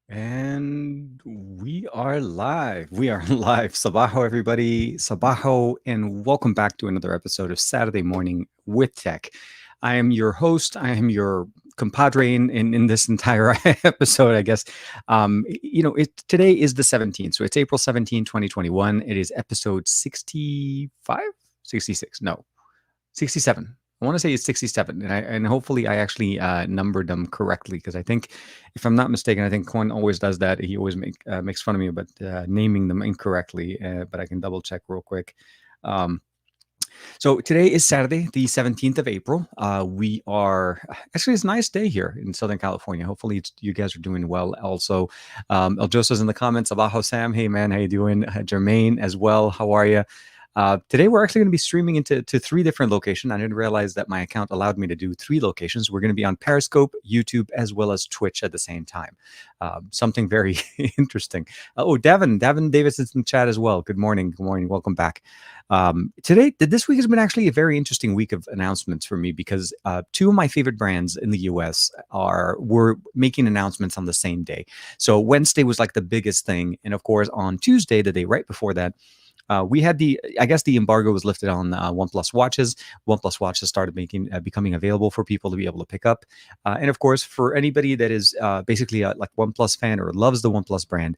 And we are live. We are live. Sabaho, everybody. Sabaho, and welcome back to another episode of Saturday Morning with Tech. I am your host. I am your compadre in this entire episode, I guess. Today is the 17th. So it's April 17, 2021. It is episode 65? 66. No, 67. I want to say it's 67, and hopefully I actually numbered them correctly, because I think, if I'm not mistaken, I think Quan always does that. He always makes fun of me about naming them incorrectly, but I can double check real quick. Um, so today is Saturday, the 17th of April. We are actually, it's a nice day here in Southern California. Hopefully you guys are doing well. Also, El Joso's in the comments. Abajo Sam, hey man, how you doing? Jermaine as well, how are you? Today, we're actually going to be streaming into three different locations. I didn't realize that my account allowed me to do three locations. We're going to be on Periscope, YouTube, as well as Twitch at the same time. Something very interesting. Devin Davis is in chat as well. Good morning. Good morning. Welcome back. This week has been actually a very interesting week of announcements for me, because two of my favorite brands in the US were making announcements on the same day. So Wednesday was like the biggest thing. And of course, on Tuesday, the day right before that, we had the embargo was lifted on Oneplus Watches. Oneplus Watches started becoming available for people to be able to pick up. And of course, for anybody that is basically a like OnePlus fan or loves the OnePlus brand,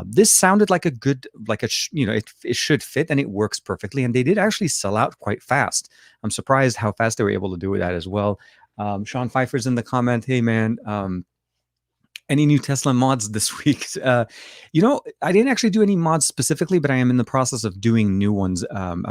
this sounded like a good, it should fit, and it works perfectly. And they did actually sell out quite fast. I'm surprised how fast they were able to do that as well. Sean Pfeiffer's in the comment. Hey, man. Any new Tesla mods this week? I didn't actually do any mods specifically, but I am in the process of doing new ones. I don't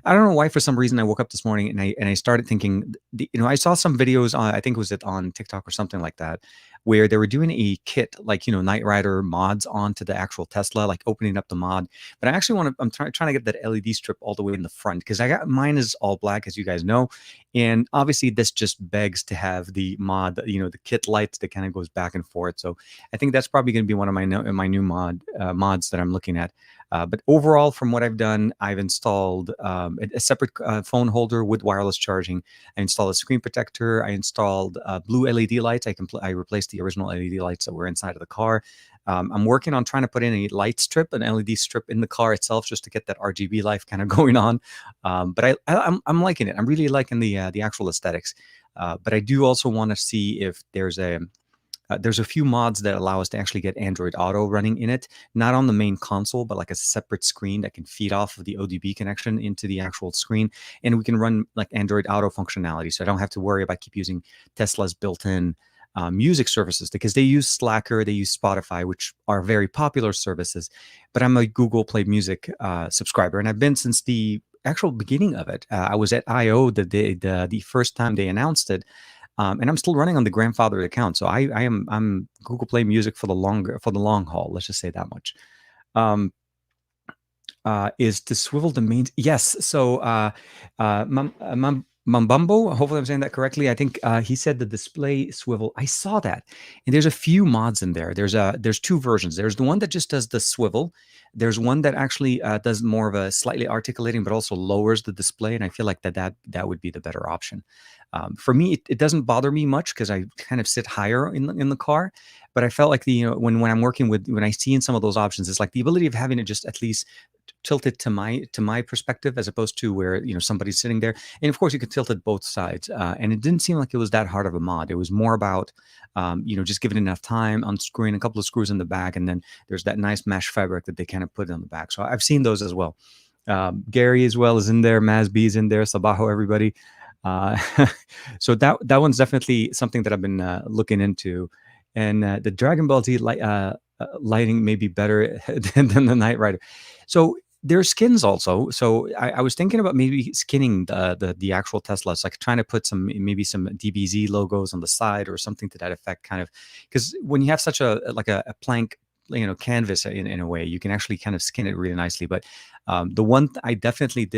know why, for some reason I woke up this morning and I started thinking, I saw some videos on, I think was it on TikTok or something like that, where they were doing a kit, like, Knight Rider mods onto the actual Tesla, like opening up the mod. But I actually I'm trying to get that LED strip all the way in the front, because mine is all black, as you guys know. And obviously this just begs to have the mod, the kit lights that kind of goes back and forth. So I think that's probably going to be one of my new mods that I'm looking at. But overall, from what I've done, I've installed a separate phone holder with wireless charging. I installed a screen protector. I installed blue LED lights. I replaced the original LED lights that were inside of the car. I'm working on trying to put in a light strip, an LED strip in the car itself, just to get that RGB life kind of going on. But I'm liking it. I'm really liking the actual aesthetics. But I do also want to see if there's a few mods that allow us to actually get Android Auto running in it, not on the main console, but like a separate screen that can feed off of the ODB connection into the actual screen. And we can run like Android Auto functionality. So I don't have to worry about keep using Tesla's built-in music services, because they use Slacker, they use Spotify, which are very popular services. But I'm a Google Play Music subscriber, and I've been since the actual beginning of it. I was at I/O the first time they announced it. And I'm still running on the grandfathered account, so I'm Google Play Music for the long haul. Let's just say that much. Is to swivel the main? Yes. So Mambumbo, hopefully I'm saying that correctly. I think he said the display swivel. I saw that, and there's a few mods in there. There's two versions. There's the one that just does the swivel. There's one that actually does more of a slightly articulating, but also lowers the display. And I feel like that would be the better option. For me, it doesn't bother me much, because I kind of sit higher in the car. But I felt like when I'm working when I see in some of those options, it's like the ability of having it just at least tilted to my perspective, as opposed to where somebody's sitting there. And of course, you could tilt it both sides. And it didn't seem like it was that hard of a mod. It was more about just giving enough time, unscrewing a couple of screws in the back, and then there's that nice mesh fabric that they kind of put on the back. So I've seen those as well. Gary as well is in there. Mazb is in there. Sabaho, everybody. So that one's definitely something that I've been looking into. And the Dragon Ball Z lighting may be better than the Knight Rider. So there's skins also. So I was thinking about maybe skinning the actual Teslas, like trying to put maybe some DBZ logos on the side or something to that effect, kind of, because when you have such a plank canvas in a way, you can actually kind of skin it really nicely. But the one I definitely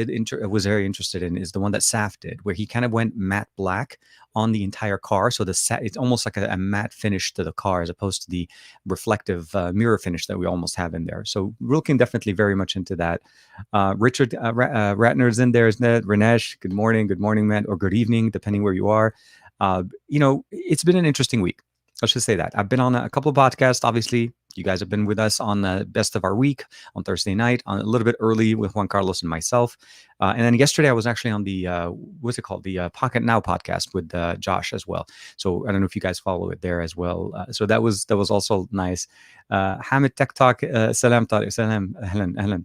was very interested in is the one that Saf did, where he kind of went matte black on the entire car. So it's almost like a matte finish to the car, as opposed to the reflective mirror finish that we almost have in there. So we're looking definitely very much into that. Richard Ratner's in there, isn't it? Ranesh, good morning, man, or good evening, depending where you are. It's been an interesting week. let's just say that. I've been on a couple of podcasts. Obviously, you guys have been with us on the best of our week on Thursday night, on a little bit early with Juan Carlos and myself. And then yesterday, I was actually on the, what's it called? The Pocket Now podcast with Josh as well. So I don't know if you guys follow it there as well. So that was also nice. Hamid Tech Talk, salam, Tariq, salam, ahlan, ahlan.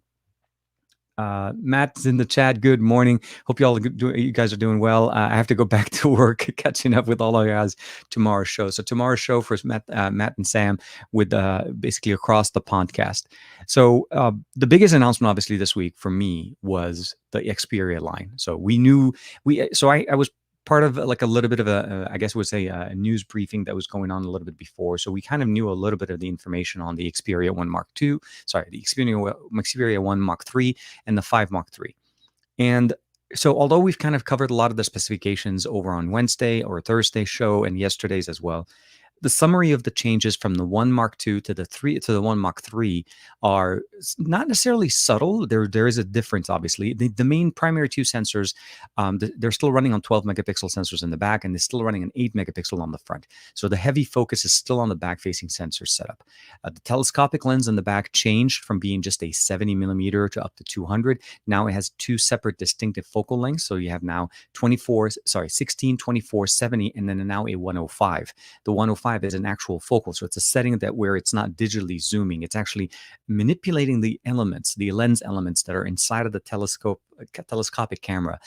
Matt's in the chat. Good morning. Hope you guys are doing well. I have to go back to work, catching up with all of you guys tomorrow's show. So tomorrow's show for Matt and Sam with basically across the podcast. So the biggest announcement, obviously, this week for me was the Xperia line. So I was part of like a little bit of I guess we'd say a news briefing that was going on a little bit before. So we kind of knew a little bit of the information on the Xperia 1 Mark II, the Xperia 1 Mark III and the 5 Mark III. And so although we've kind of covered a lot of the specifications over on Wednesday or Thursday show and yesterday's as well, the summary of the changes from the 1 Mark II to the 1 Mark III are not necessarily subtle. There is a difference, obviously. The main primary two sensors, they're still running on 12 megapixel sensors in the back, and they're still running an 8 megapixel on the front. So the heavy focus is still on the back-facing sensor setup. The telescopic lens in the back changed from being just a 70 millimeter to up to 200. Now it has two separate distinctive focal lengths. So you have now 16, 24, 70, and then now a 105. The 105 is an actual focal. So it's a setting where it's not digitally zooming. It's actually manipulating the elements, the lens elements that are inside of the telescopic camera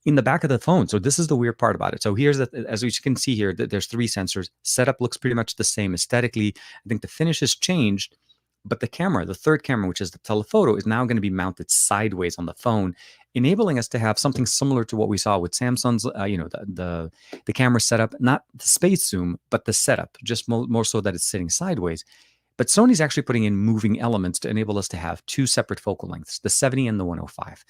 in the back of the phone. So this is the weird part about it. So here's as you can see here, there's three sensors. Setup looks pretty much the same aesthetically. I think the finish has changed, but the camera, the third camera, which is the telephoto, is now going to be mounted sideways on the phone, enabling us to have something similar to what we saw with Samsung's, the camera setup, not the space zoom, but the setup, just more so that it's sitting sideways. But Sony's actually putting in moving elements to enable us to have two separate focal lengths, the 70 and the 105.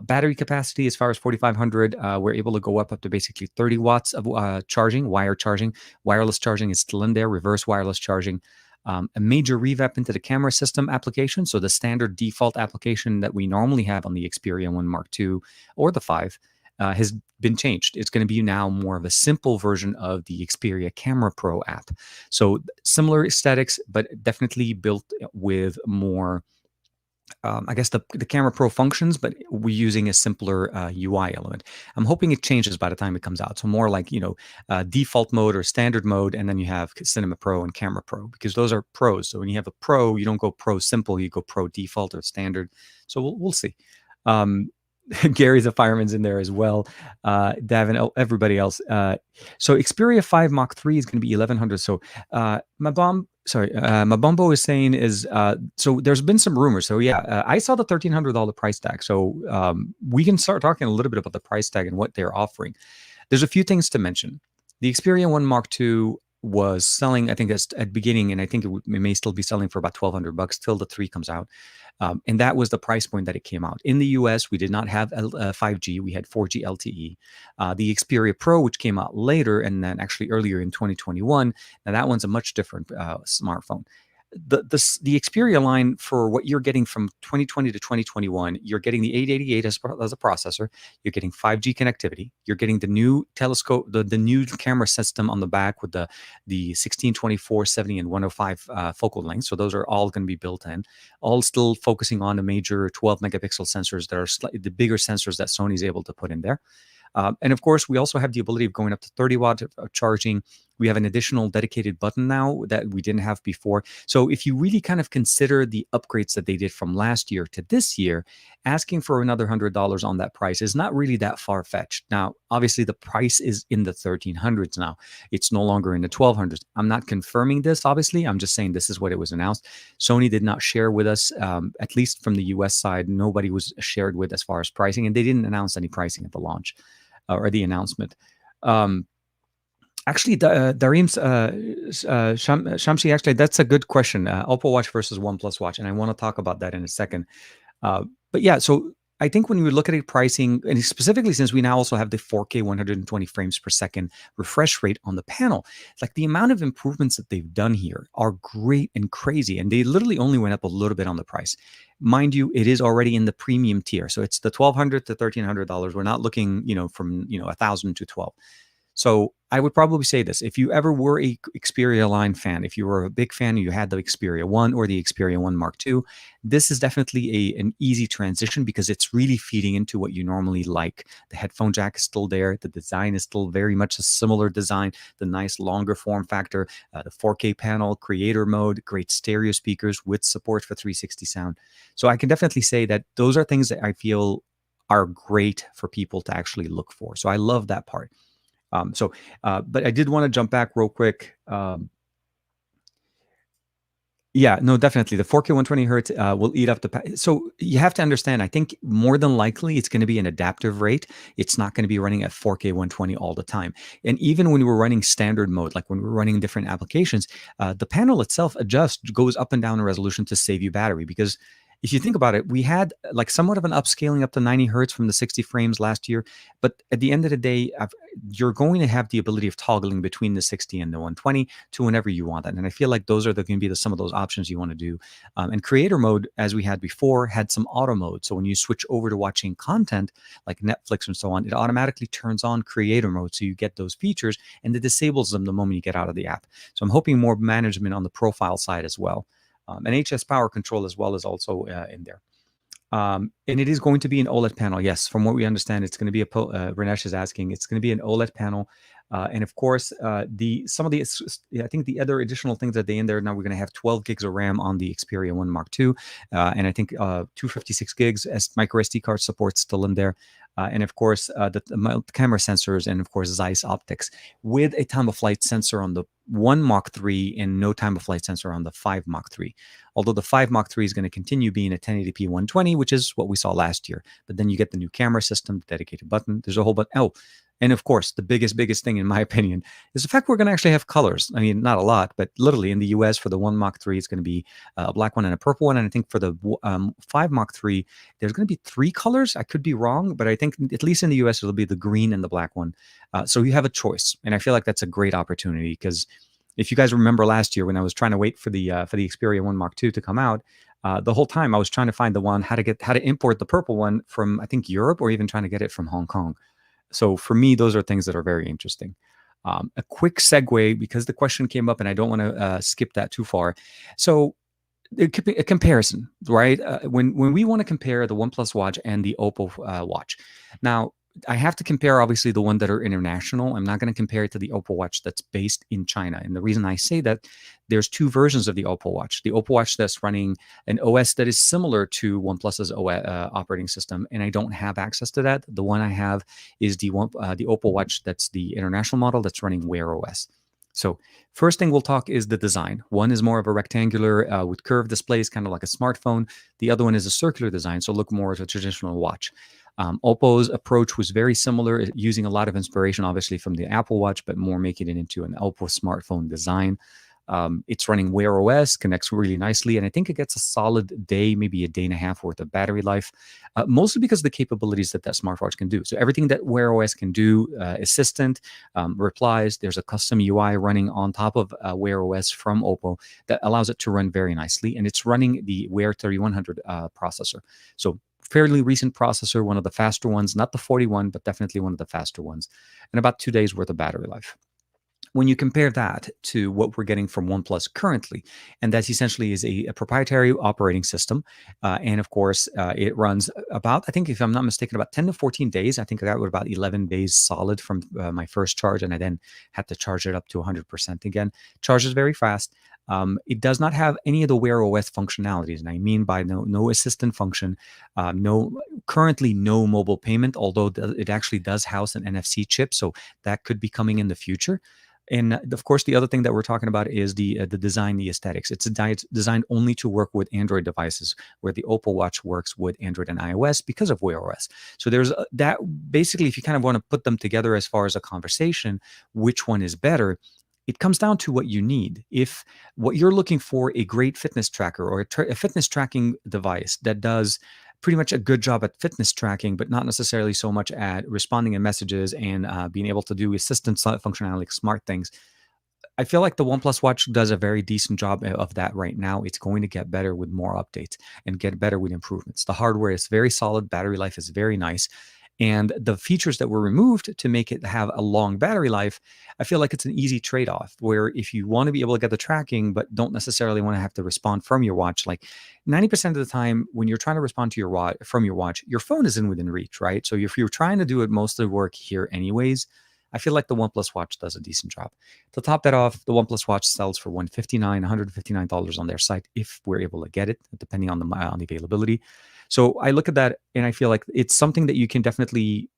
Battery capacity, as far as 4,500, we're able to go up to basically 30 watts of charging, wire charging. Wireless charging is still in there, reverse wireless charging. A major revamp into the camera system application. So the standard default application that we normally have on the Xperia 1 Mark II or the 5 has been changed. It's going to be now more of a simple version of the Xperia Camera Pro app. So similar aesthetics, but definitely built with more I guess the Camera Pro functions, but we're using a simpler UI element. I'm hoping it changes by the time it comes out. So more like, default mode or standard mode, and then you have Cinema Pro and Camera Pro, because those are pros. So when you have a pro, you don't go pro simple, you go pro default or standard. So we'll see. Gary's a fireman's in there as well. Davin, everybody else. So Xperia 5 Mark III is going to be 1,100. So Mabombo is saying so there's been some rumors. So yeah, I saw the $1,300 price tag. So we can start talking a little bit about the price tag and what they're offering. There's a few things to mention. The Xperia 1 Mark II was selling, I think at the beginning, and I think it may still be selling for about $1,200 till the 3 comes out. And that was the price point that it came out. In the US, we did not have 5G. We had 4G LTE. The Xperia Pro, which came out later, and then actually earlier in 2021, now that one's a much different smartphone. The Xperia line, for what you're getting from 2020 to 2021, you're getting the 888 as a processor, you're getting 5G connectivity, you're getting the new telescope, the new camera system on the back with the 16, 24, 70, and 105 focal lengths. So those are all going to be built in, all still focusing on the major 12 megapixel sensors that are slightly the bigger sensors that Sony's able to put in there. And of course, we also have the ability of going up to 30 watts of charging. We have an additional dedicated button now that we didn't have before. So if you really kind of consider the upgrades that they did from last year to this year, asking for another $100 on that price is not really that far-fetched. Now, obviously, the price is in the 1,300s now. It's no longer in the 1,200s. I'm not confirming this, obviously. I'm just saying this is what it was announced. Sony did not share with us, at least from the US side, nobody was shared with as far as pricing, and they didn't announce any pricing at the launch. Or the announcement. Actually, Dareem's Shamsi, actually, that's a good question. OPPO Watch versus Oneplus Watch, and I want to talk about that in a second. But yeah, so I think when we look at pricing, and specifically since we now also have the 4K 120 frames per second refresh rate on the panel, like the amount of improvements that they've done here are great and crazy, and they literally only went up a little bit on the price. Mind you, it is already in the premium tier, so it's the $1,200 to $1,300. We're not looking, from $1,000 to $1,200. So I would probably say this: if you ever were a Xperia line fan, if you were a big fan, you had the Xperia One or the Xperia One Mark II, this is definitely an easy transition because it's really feeding into what you normally like. The headphone jack is still there. The design is still very much a similar design. The nice longer form factor, the 4K panel, creator mode, great stereo speakers with support for 360 sound. So I can definitely say that those are things that I feel are great for people to actually look for. So I love that part. But I did want to jump back real quick. Yeah, no, definitely. The 4K 120 hertz will eat up so you have to understand, I think more than likely it's going to be an adaptive rate. It's not going to be running at 4K 120 all the time. And even when we're running standard mode, like when we're running different applications, the panel itself goes up and down in resolution to save you battery. Because if you think about it, we had like somewhat of an upscaling up to 90 hertz from the 60 frames last year. But at the end of the day, you're going to have the ability of toggling between the 60 and the 120 to whenever you want that. And I feel like those are going to be some of those options you want to do. And creator mode, as we had before, had some auto mode. So when you switch over to watching content like Netflix and so on, it automatically turns on creator mode. So you get those features and it disables them the moment you get out of the app. So I'm hoping more management on the profile side as well. And HS power control as well is also in there. And it is going to be an OLED panel. Yes, from what we understand, it's going to be Ranesh is asking, it's going to be an OLED panel. And of course, I think the other additional things that they in there now, we're going to have 12 gigs of RAM on the Xperia 1 Mark II. And I think 256 gigs as micro SD card support still in there. And of course, the camera sensors and of course, Zeiss optics with a time of flight sensor on the 1 Mark III and no time of flight sensor on the 5 Mark III. Although the 5 Mark III is going to continue being a 1080p 120, which is what we saw last year. But then you get the new camera system, the dedicated button. There's a whole bunch. Oh, and of course, the biggest thing, in my opinion, is the fact we're going to actually have colors. I mean, not a lot, but literally in the US for the 1 Mark III, it's going to be a black one and a purple one. And I think for the 5 Mark III, there's going to be 3 colors. I could be wrong, but I think at least in the US, it'll be the green and the black one. So you have a choice. And I feel like that's a great opportunity because if you guys remember last year when I was trying to wait for the Xperia 1 Mark II to come out, the whole time I was trying to find the one, how to import the purple one from, I think, Europe, or even trying to get it from Hong Kong. So for me, those are things that are very interesting. A quick segue, because the question came up and I don't want to skip that too far. So a comparison, right? When we want to compare the OnePlus Watch and the OPPO Watch. Now, I have to compare, obviously, the one that are international. I'm not going to compare it to the OPPO Watch that's based in China. And the reason I say that, there's 2 versions of the OPPO Watch. The OPPO Watch that's running an OS that is similar to OnePlus's operating system, and I don't have access to that. The one I have is the OPPO Watch that's the international model that's running Wear OS. So first thing we'll talk is the design. One is more of a rectangular with curved displays, kind of like a smartphone. The other one is a circular design, so look more as a traditional watch. OPPO's approach was very similar, using a lot of inspiration, obviously, from the Apple Watch, but more making it into an OPPO smartphone design. It's running Wear OS, connects really nicely, and I think it gets a solid day, maybe a day and a half worth of battery life, mostly because of the capabilities that smartwatch can do. So everything that Wear OS can do, Assistant, replies, there's a custom UI running on top of Wear OS from OPPO that allows it to run very nicely, and it's running the Wear 3100 processor. So fairly recent processor, one of the faster ones, not the 41, but definitely one of the faster ones, and about 2 days worth of battery life. When you compare that to what we're getting from OnePlus currently, and that's essentially is a proprietary operating system, and of course, it runs about, I think, if I'm not mistaken, about 10 to 14 days. I think I got about 11 days solid from my first charge, and I then had to charge it up to 100% again. Charges very fast. It does not have any of the Wear OS functionalities, and I mean by no assistant function, currently no mobile payment, although it actually does house an NFC chip, so that could be coming in the future. And of course, the other thing that we're talking about is the design, the aesthetics. It's designed only to work with Android devices, where the OPPO Watch works with Android and iOS because of Wear OS. So there's that. Basically, if you kind of want to put them together as far as a conversation, which one is better? It comes down to what you need. If what you're looking for, a great fitness tracker or a fitness tracking device that does pretty much a good job at fitness tracking, but not necessarily so much at responding to messages and being able to do assistant functionality, like smart things. I feel like the OnePlus Watch does a very decent job of that right now. It's going to get better with more updates and get better with improvements. The hardware is very solid. Battery life is very nice. And the features that were removed to make it have a long battery life, I feel like it's an easy trade-off, where if you want to be able to get the tracking but don't necessarily want to have to respond from your watch, like 90% of the time when you're trying to respond to your watch from your watch, your phone is in within reach, right? So if you're trying to do it, most of the work here anyways, I feel like the OnePlus Watch does a decent job. To top that off, the OnePlus Watch sells for $159 on their site if we're able to get it, depending on the availability. So I look at that and I feel like it's something that you can definitely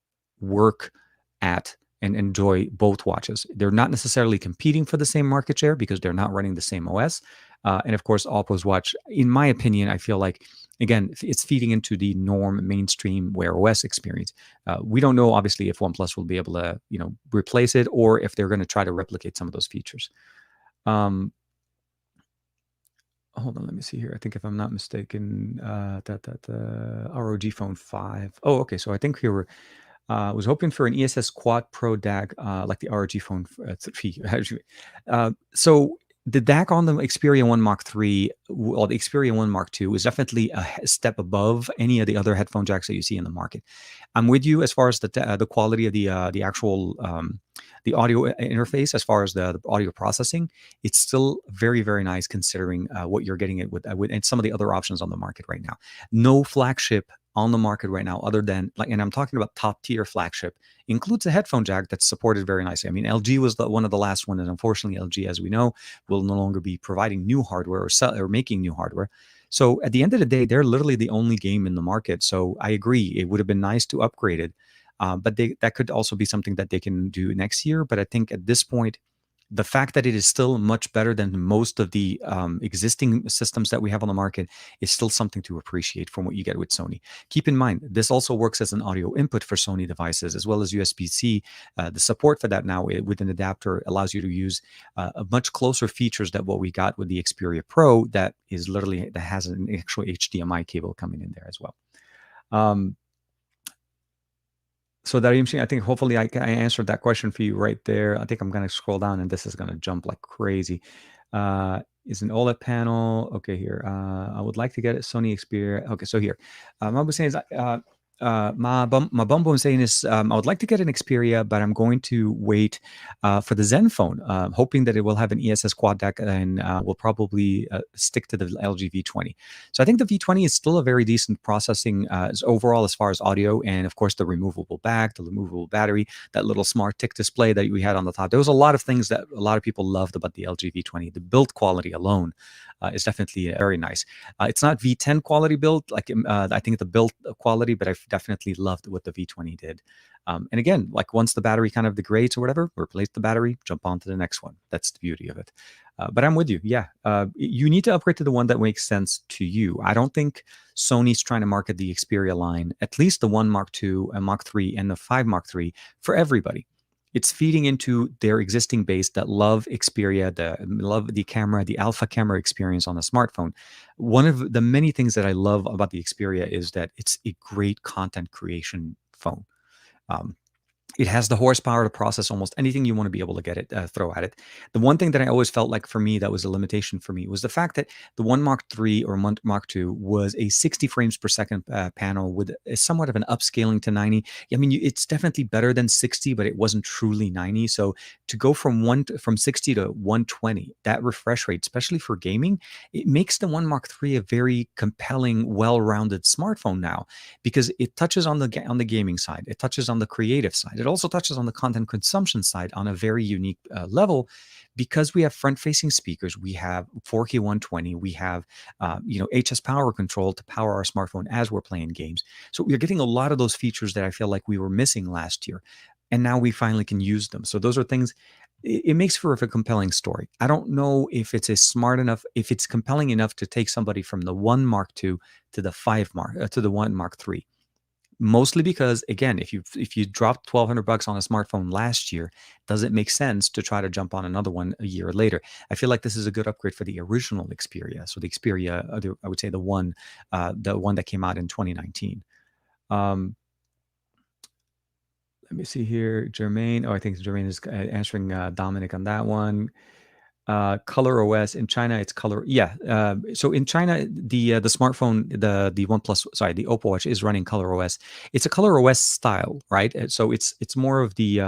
work at and enjoy both watches. They're not necessarily competing for the same market share because they're not running the same OS. And of course, OPPO's watch, in my opinion, I feel like, again, it's feeding into the norm mainstream Wear OS experience. We don't know, obviously, if OnePlus will be able to, replace it, or if they're going to try to replicate some of those features. Hold on, let me see here. I think if I'm not mistaken, that ROG Phone 5. Oh, okay. So I think we were was hoping for an ESS Quad Pro DAC, like the ROG Phone 3. So the DAC on the Xperia 1 Mark 3, or the Xperia 1 Mark 2, is definitely a step above any of the other headphone jacks that you see in the market. I'm with you as far as the quality of the actual the audio interface, as far as the audio processing. It's still very, very nice considering what you're getting it with and some of the other options on the market right now. No flagship on the market right now, other than, like, and I'm talking about top tier flagship, includes a headphone jack that's supported very nicely. I mean, LG was one of the last one, and unfortunately, LG, as we know, will no longer be providing new hardware or making new hardware. So at the end of the day, they're literally the only game in the market. So I agree, it would have been nice to upgrade it, but that could also be something that they can do next year. But I think at this point, the fact that it is still much better than most of the existing systems that we have on the market is still something to appreciate from what you get with Sony. Keep in mind, this also works as an audio input for Sony devices, as well as USB-C. The support for that now with an adapter allows you to use a much closer features than what we got with the Xperia Pro, that has an actual HDMI cable coming in there as well. So Darim, I think hopefully I answered that question for you right there. I think I'm going to scroll down and this is going to jump like crazy. Is an OLED panel. Okay, here. I would like to get it Sony Xperia. Okay, so here. I was saying is, my bumbo saying is, I would like to get an Xperia, but I'm going to wait for the Zenfone, hoping that it will have an ESS quad DAC and will probably stick to the LG V20. So I think the V20 is still a very decent processing overall as far as audio, and of course the removable back, the removable battery, that little smart tick display that we had on the top. There was a lot of things that a lot of people loved about the LG V20. The build quality alone is definitely very nice. It's not V10 quality build, like I think the build quality, but I've definitely loved what the V20 did. And again, like once the battery kind of degrades or whatever, replace the battery, jump on to the next one. That's the beauty of it. But I'm with you. Yeah, you need to upgrade to the one that makes sense to you. I don't think Sony's trying to market the Xperia line, at least the 1 Mark II, and Mark III, and the 5 Mark III, for everybody. It's feeding into their existing base that love Xperia, love the camera, the alpha camera experience on a smartphone. One of the many things that I love about the Xperia is that it's a great content creation phone. It has the horsepower to process almost anything you want to be able to get it, throw at it. The one thing that I always felt like for me that was a limitation for me was the fact that the 1 Mark III or Mark II was a 60 frames per second panel with somewhat of an upscaling to 90. I mean, it's definitely better than 60, but it wasn't truly 90. So to go from 60 to 120, that refresh rate, especially for gaming, it makes the 1 Mark III a very compelling, well-rounded smartphone now, because it touches on the gaming side, it touches on the creative side. It also touches on the content consumption side on a very unique level, because we have front-facing speakers, we have 4K 120, we have HS power control to power our smartphone as we're playing games. So we're getting a lot of those features that I feel like we were missing last year, and now we finally can use them. So those are things. It makes for a compelling story. I don't know if it's if it's compelling enough to take somebody from the 1 Mark II to the 5 Mark to the 1 Mark III. Mostly because, again, if you dropped $1,200 on a smartphone last year, does it make sense to try to jump on another one a year later? I feel like this is a good upgrade for the original Xperia. So the Xperia, I would say the one that came out in 2019. Let me see here, Jermaine. Oh, I think Jermaine is answering Dominic on that one. Color OS in China, it's color. Yeah. So in China, the smartphone, the OnePlus, sorry, the OPPO watch is running Color OS. It's a Color OS style, right? So it's more of the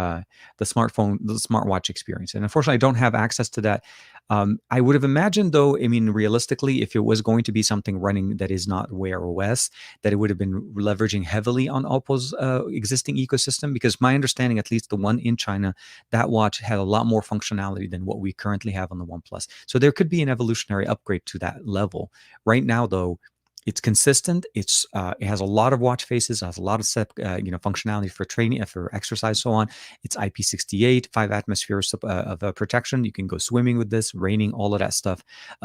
smartphone, the smartwatch experience. And unfortunately, I don't have access to that. I would have imagined, though, I mean, realistically, if it was going to be something running that is not Wear OS, that it would have been leveraging heavily on OPPO's existing ecosystem. Because my understanding, at least the one in China, that watch had a lot more functionality than what we currently have on the OnePlus. So there could be an evolutionary upgrade to that level. Right now, though, it's consistent. It has a lot of watch faces, has a lot of functionality for training, for exercise, so on. It's IP68, 5 atmospheres of protection. You can go swimming with this, raining, all of that stuff.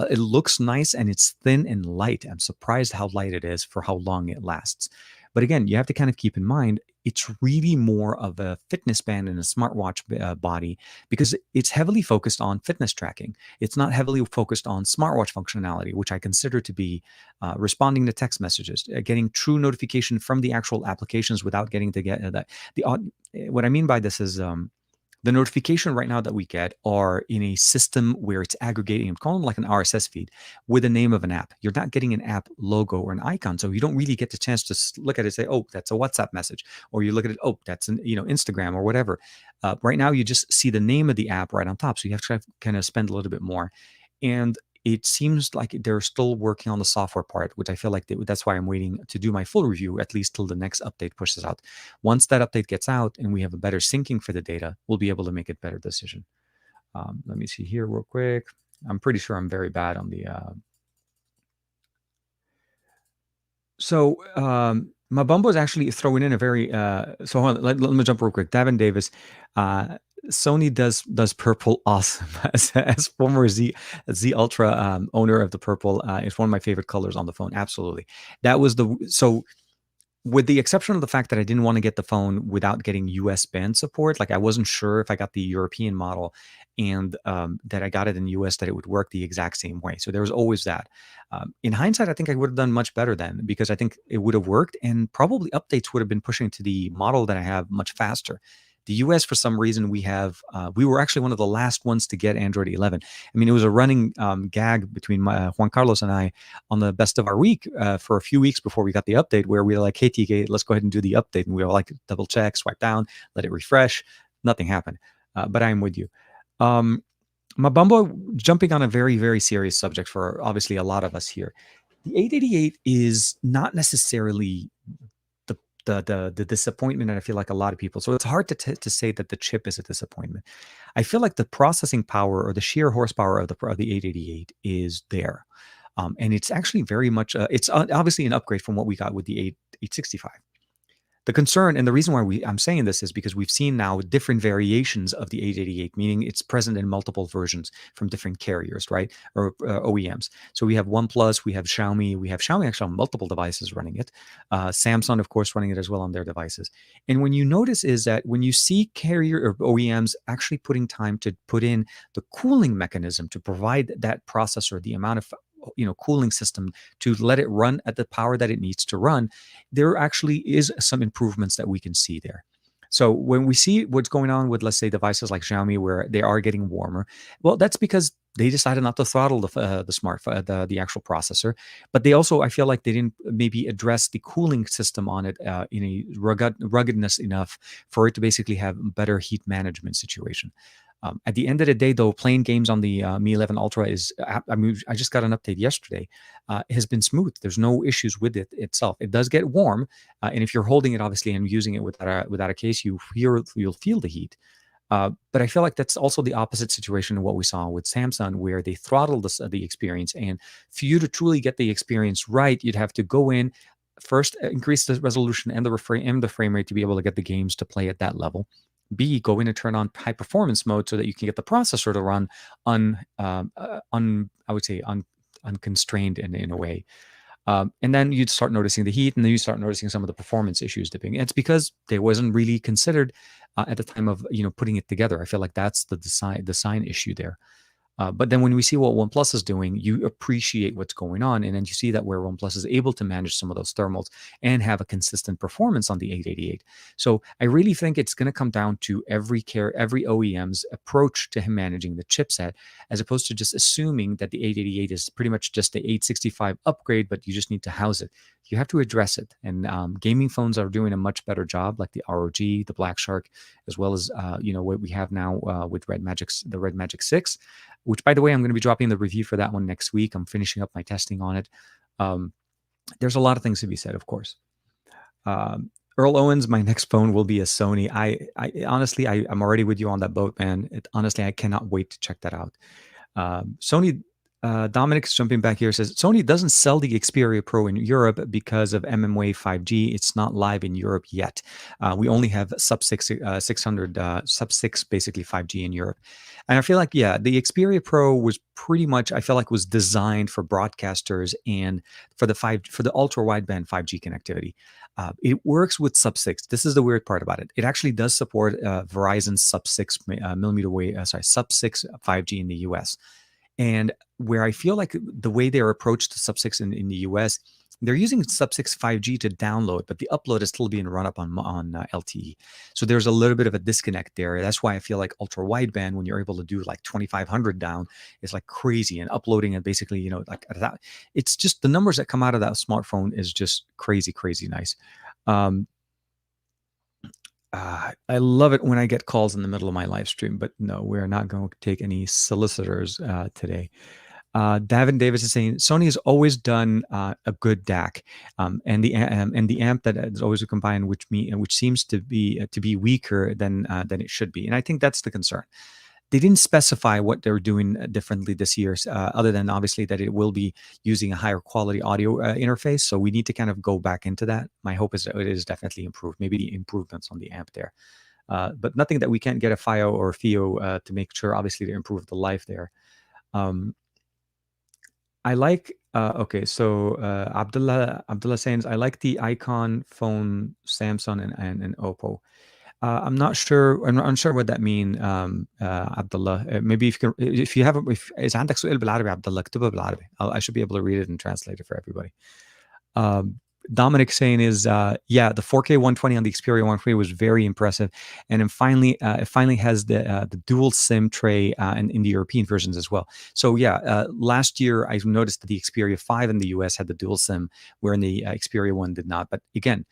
It looks nice and it's thin and light. I'm surprised how light it is for how long it lasts. But again, you have to kind of keep in mind it's really more of a fitness band and a smartwatch body because it's heavily focused on fitness tracking. It's not heavily focused on smartwatch functionality, which I consider to be responding to text messages, getting true notification from the actual applications without getting to get that. What I mean by this is the notification right now that we get are in a system where it's aggregating, I'm calling them like an RSS feed with the name of an app. You're not getting an app logo or an icon. So you don't really get the chance to look at it and say, oh, that's a WhatsApp message. Or you look at it, oh, that's an, Instagram or whatever. Right now, you just see the name of the app right on top. So you have to kind of spend a little bit more. And it seems like they're still working on the software part, which I feel like that's why I'm waiting to do my full review, at least till the next update pushes out. Once that update gets out and we have a better syncing for the data, we'll be able to make a better decision. Let me see here real quick. I'm pretty sure I'm very bad on the. Mabumbo is actually throwing in a very. So hold on, let me jump real quick. Davin Davis. Sony does purple awesome as former Z Ultra owner of the purple. It's one of my favorite colors on the phone. Absolutely, that was so. With the exception of the fact that I didn't want to get the phone without getting US band support, like I wasn't sure if I got the European model and that I got it in the US that it would work the exact same way. So there was always that. In hindsight, I think I would have done much better then because I think it would have worked and probably updates would have been pushing to the model that I have much faster. The US, for some reason, we were actually one of the last ones to get Android 11. I mean, it was a running gag between Juan Carlos and I on the best of our week for a few weeks before we got the update, where we were like, hey, TK, let's go ahead and do the update. And we were like, double check, swipe down, let it refresh. Nothing happened. But I'm with you. Mabumbo, jumping on a very, very serious subject for obviously a lot of us here. The 888 is not necessarily the disappointment that I feel like a lot of people. So it's hard to say that the chip is a disappointment. I feel like the processing power or the sheer horsepower of the 888 is there. And it's actually very much, it's obviously an upgrade from what we got with the 865. The concern and the reason why I'm saying this is because we've seen now different variations of the 888, meaning it's present in multiple versions from different carriers, right? Or OEMs. So we have OnePlus, we have Xiaomi actually on multiple devices running it. Samsung, of course, running it as well on their devices. And when you notice is that when you see carrier or OEMs actually putting time to put in the cooling mechanism to provide that processor the amount of cooling system to let it run at the power that it needs to run, there actually is some improvements that we can see there. So when we see what's going on with, let's say, devices like Xiaomi, where they are getting warmer, well, that's because they decided not to throttle the actual processor, but they also, I feel like they didn't maybe address the cooling system on it in a ruggedness enough for it to basically have better heat management situation. At the end of the day, though, playing games on the Mi 11 Ultra is, I mean, I just got an update yesterday, has been smooth. There's no issues with it itself. It does get warm. And if you're holding it, obviously, and using it without a case, you'll feel the heat. But I feel like that's also the opposite situation of what we saw with Samsung, where they throttled the experience. And for you to truly get the experience right, you'd have to go in, first increase the resolution and the frame rate to be able to get the games to play at that level. B, go in and turn on high performance mode so that you can get the processor to run unconstrained in a way. And then you'd start noticing the heat, and then you start noticing some of the performance issues dipping. And it's because they wasn't really considered at the time of putting it together. I feel like that's the design issue there. But then when we see what OnePlus is doing, you appreciate what's going on, and then you see that where OnePlus is able to manage some of those thermals and have a consistent performance on the 888. So I really think it's going to come down to every OEM's approach to him managing the chipset, as opposed to just assuming that the 888 is pretty much just the 865 upgrade, but you just need to house it. You have to address it, and gaming phones are doing a much better job, like the ROG, the Black Shark, as well as what we have now with the Red Magic 6, which, by the way, I'm going to be dropping the review for that one next week. I'm finishing up my testing on it. There's a lot of things to be said, of course. Earl Owens, my next phone will be a Sony. I honestly, I'm already with you on that boat, man. Honestly, I cannot wait to check that out. Sony, Dominic's jumping back here, says Sony doesn't sell the Xperia Pro in Europe because of mmWave 5G. It's not live in Europe yet. We only have sub 600 sub 6 basically 5G in Europe. And I feel like, yeah, the Xperia Pro was pretty much, I feel like, was designed for broadcasters and for the ultra wideband 5G connectivity. It works with sub 6. This is the weird part about it. It actually does support Verizon's sub 6 millimeter wave, sub 6 5G in the US. And where I feel like the way they're approached to sub 6 in the US, they're using sub 6 5G to download, but the upload is still being run up on LTE. So there's a little bit of a disconnect there. That's why I feel like ultra wideband, when you're able to do like 2500 down, is like crazy, and uploading it basically, like that. It's just the numbers that come out of that smartphone is just crazy, crazy nice. I love it when I get calls in the middle of my live stream, but no, we're not going to take any solicitors today. Davin Davis is saying Sony has always done a good DAC, and the amp that is always combined, which seems to be weaker than it should be, and I think that's the concern. They didn't specify what they're doing differently this year, other than obviously that it will be using a higher quality audio interface. So we need to kind of go back into that. My hope is that it is definitely improved, maybe the improvements on the amp there. But nothing that we can't get a FIO or a FIO to make sure, obviously, to improve the life there. I like, okay, so Abdullah saying, I like the Icon phone, Samsung and OPPO. I'm not sure. I'm not unsure what that mean, Abdullah. Maybe if you have, إذا عندك سؤال بالعربي عبد الله اكتبه بالعربي. I should be able to read it and translate it for everybody. Dominic saying is, yeah, the 4K 120 on the Xperia 120 was very impressive, and then finally, it finally has the dual SIM tray in the European versions as well. So yeah, last year I noticed that the Xperia 5 in the US had the dual SIM, where in the Xperia 1 did not. But again,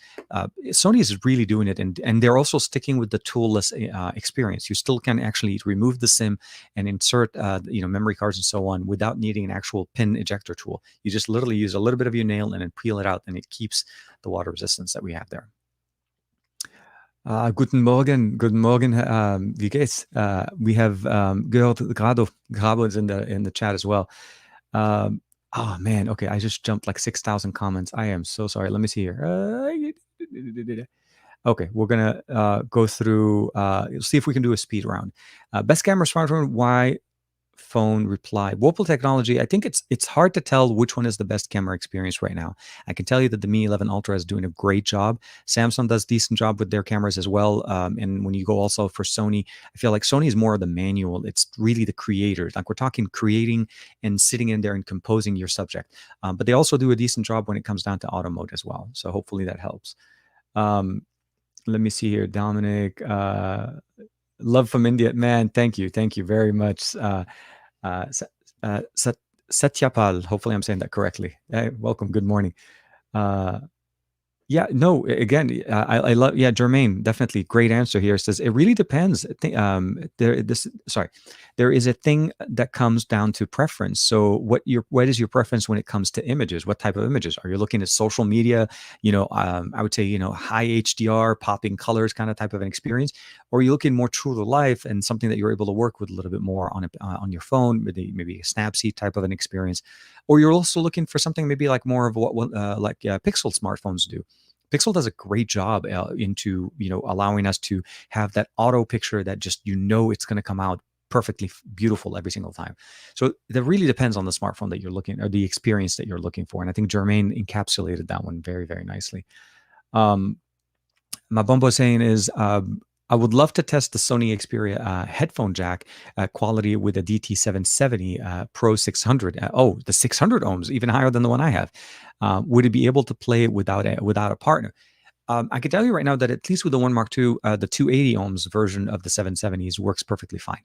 Sony is really doing it, and they're also sticking with the toolless experience. You still can actually remove the SIM and insert memory cards and so on without needing an actual pin ejector tool. You just literally use a little bit of your nail and then peel it out, and it keeps the water resistance that we have there. Guten Morgen, wie geht's? We have gehört, Grado is in the chat as well. Oh man, okay, I just jumped like 6,000 comments. I am so sorry. Let me see here. Okay, we're gonna go through, see if we can do a speed round. Best camera smartphone, why phone reply? Whirlpool Technology, I think it's hard to tell which one is the best camera experience right now. I can tell you that the Mi 11 Ultra is doing a great job. Samsung does decent job with their cameras as well. And when you go also for Sony, I feel like Sony is more of the manual. It's really the creators. Like we're talking creating and sitting in there and composing your subject. But they also do a decent job when it comes down to auto mode as well. So hopefully that helps. Let me see here, Dominic. Love from India, man. Thank you very much. Satyapal, hopefully I'm saying that correctly. Hey, welcome, good morning. Yeah, no, again, I love, yeah, Jermaine, definitely great answer here. It says it really depends. There is a thing that comes down to preference. So what is your preference when it comes to images? What type of images? Are you looking at social media, I would say, high HDR, popping colors kind of type of an experience? Or are you looking more true to life and something that you're able to work with a little bit more on your phone, maybe a Snapseed type of an experience? Or you're also looking for something maybe like more of what Pixel smartphones do. Pixel does a great job into allowing us to have that auto picture that just it's going to come out perfectly beautiful every single time. So that really depends on the smartphone that you're looking, or the experience that you're looking for. And I think Jermaine encapsulated that one very, very nicely. Mabombo saying is I would love to test the Sony Xperia headphone jack quality with a DT770 Pro 600. The 600 ohms, even higher than the one I have. Would it be able to play it without a partner? I can tell you right now that at least with the One Mark II, the 280 ohms version of the 770s works perfectly fine.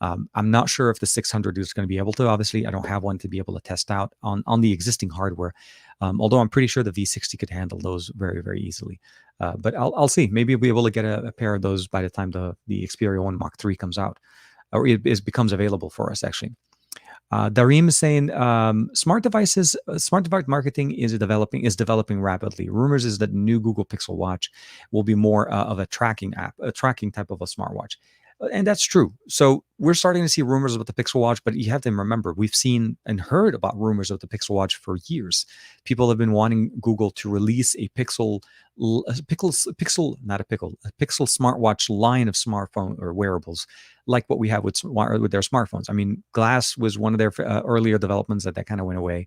I'm not sure if the 600 is going to be able to. Obviously, I don't have one to be able to test out on the existing hardware. Although I'm pretty sure the V60 could handle those very, very easily. But I'll see. Maybe we'll be able to get a pair of those by the time the Xperia One Mark III comes out, or it becomes available for us actually. Dareem is saying smart device marketing is developing rapidly. Rumors is that new Google Pixel Watch will be more of a tracking app, a tracking type of a smartwatch. And that's true. So we're starting to see rumors about the Pixel Watch, but you have to remember, we've seen and heard about rumors of the Pixel Watch for years. People have been wanting Google to release a Pixel smartwatch line of smartphone or wearables, like what we have with their smartphones. I mean, Glass was one of their earlier developments that kind of went away.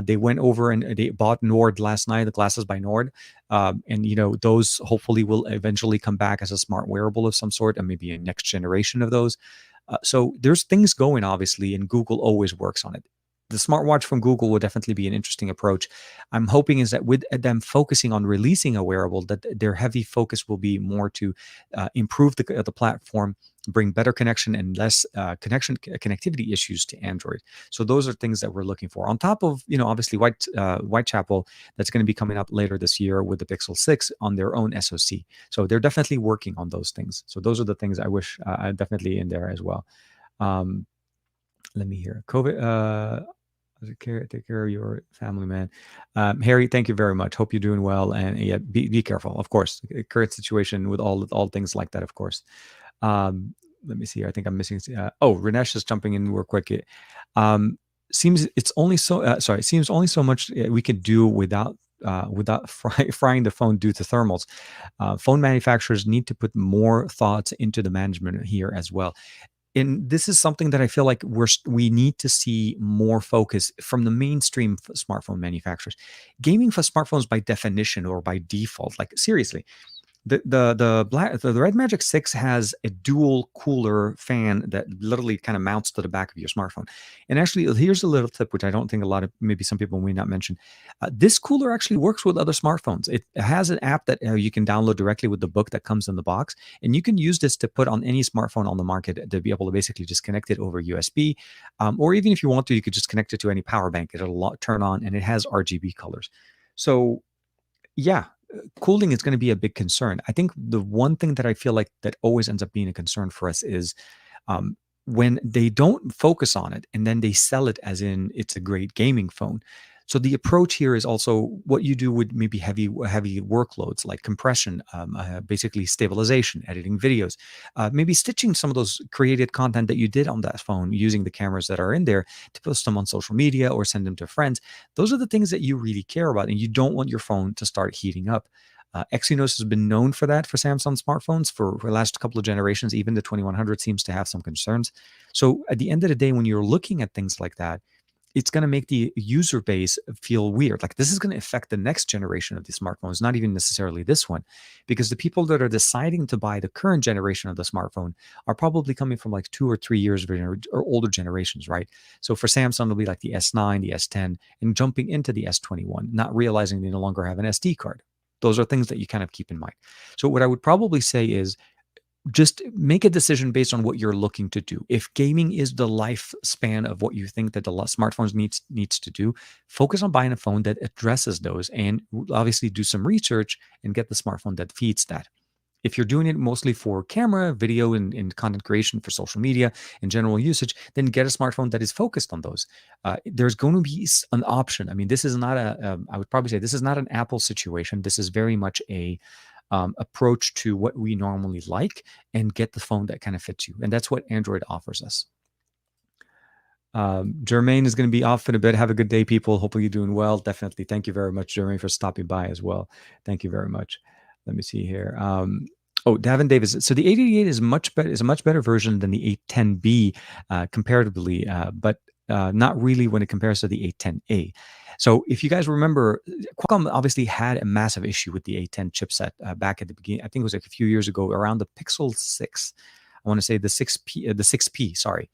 They went over and they bought Nord last night, the glasses by Nord. And those hopefully will eventually come back as a smart wearable of some sort, and maybe a next generation of those. So there's things going, obviously, and Google always works on it. The smartwatch from Google would definitely be an interesting approach. I'm hoping is that with them focusing on releasing a wearable, that their heavy focus will be more to improve the platform, bring better connection and less connectivity issues to Android. So those are things that we're looking for. On top of, obviously Whitechapel, that's going to be coming up later this year with the Pixel 6 on their own SoC. So they're definitely working on those things. So those are the things I wish I definitely in there as well. Let me hear. COVID. Take care of your family, man. Harry, thank you very much. Hope you're doing well, and yeah, be careful, of course. Current situation with all things like that, of course. Let me see. I think I'm missing. Ranesh is jumping in real quick. Seems only so much we could do without frying the phone due to thermals. Phone manufacturers need to put more thoughts into the management here as well. And this is something that I feel like we need to see more focus from the mainstream smartphone manufacturers. Gaming for smartphones by definition or by default, like seriously, the Red Magic 6 has a dual cooler fan that literally kind of mounts to the back of your smartphone. And actually, here's a little tip, which I don't think maybe some people may not mention. This cooler actually works with other smartphones. It has an app that you can download directly with the book that comes in the box. And you can use this to put on any smartphone on the market to be able to basically just connect it over USB. Or even if you want to, you could just connect it to any power bank. It'll turn on, and it has RGB colors. So yeah, cooling is going to be a big concern. I think the one thing that I feel like that always ends up being a concern for us is when they don't focus on it and then they sell it as in it's a great gaming phone. So the approach here is also what you do with maybe heavy workloads like compression, basically stabilization, editing videos, maybe stitching some of those created content that you did on that phone using the cameras that are in there to post them on social media or send them to friends. Those are the things that you really care about, and you don't want your phone to start heating up. Exynos has been known for that for Samsung smartphones for the last couple of generations. Even the 2100 seems to have some concerns. So at the end of the day, when you're looking at things like that, it's going to make the user base feel weird. Like this is going to affect the next generation of the smartphones, not even necessarily this one, because the people that are deciding to buy the current generation of the smartphone are probably coming from like 2 or 3 years or older generations, right? So for Samsung, it'll be like the S9, the S10, and jumping into the S21, not realizing they no longer have an SD card. Those are things that you kind of keep in mind. So what I would probably say is, just make a decision based on what you're looking to do. If gaming is the lifespan of what you think that the smartphones needs to do, focus on buying a phone that addresses those, and obviously do some research and get the smartphone that feeds that. If you're doing it mostly for camera, video, and content creation for social media and general usage, then get a smartphone that is focused on those. There's going to be an option. I mean, this is not I would probably say this is not an Apple situation. This is very much a approach to what we normally like, and get the phone that kind of fits you. And that's what Android offers us. Jermaine is going to be off in a bit. Have a good day, people. Hopefully you're doing well. Definitely. Thank you very much, Jermaine, for stopping by as well. Thank you very much. Let me see here. Davin Davis. So the 888 is a much better version than the 810B comparatively, but not really when it compares to the A10A. So if you guys remember, Qualcomm obviously had a massive issue with the A10 chipset back at the beginning. I think it was like a few years ago, around the Pixel 6. I want to say the 6P, sorry.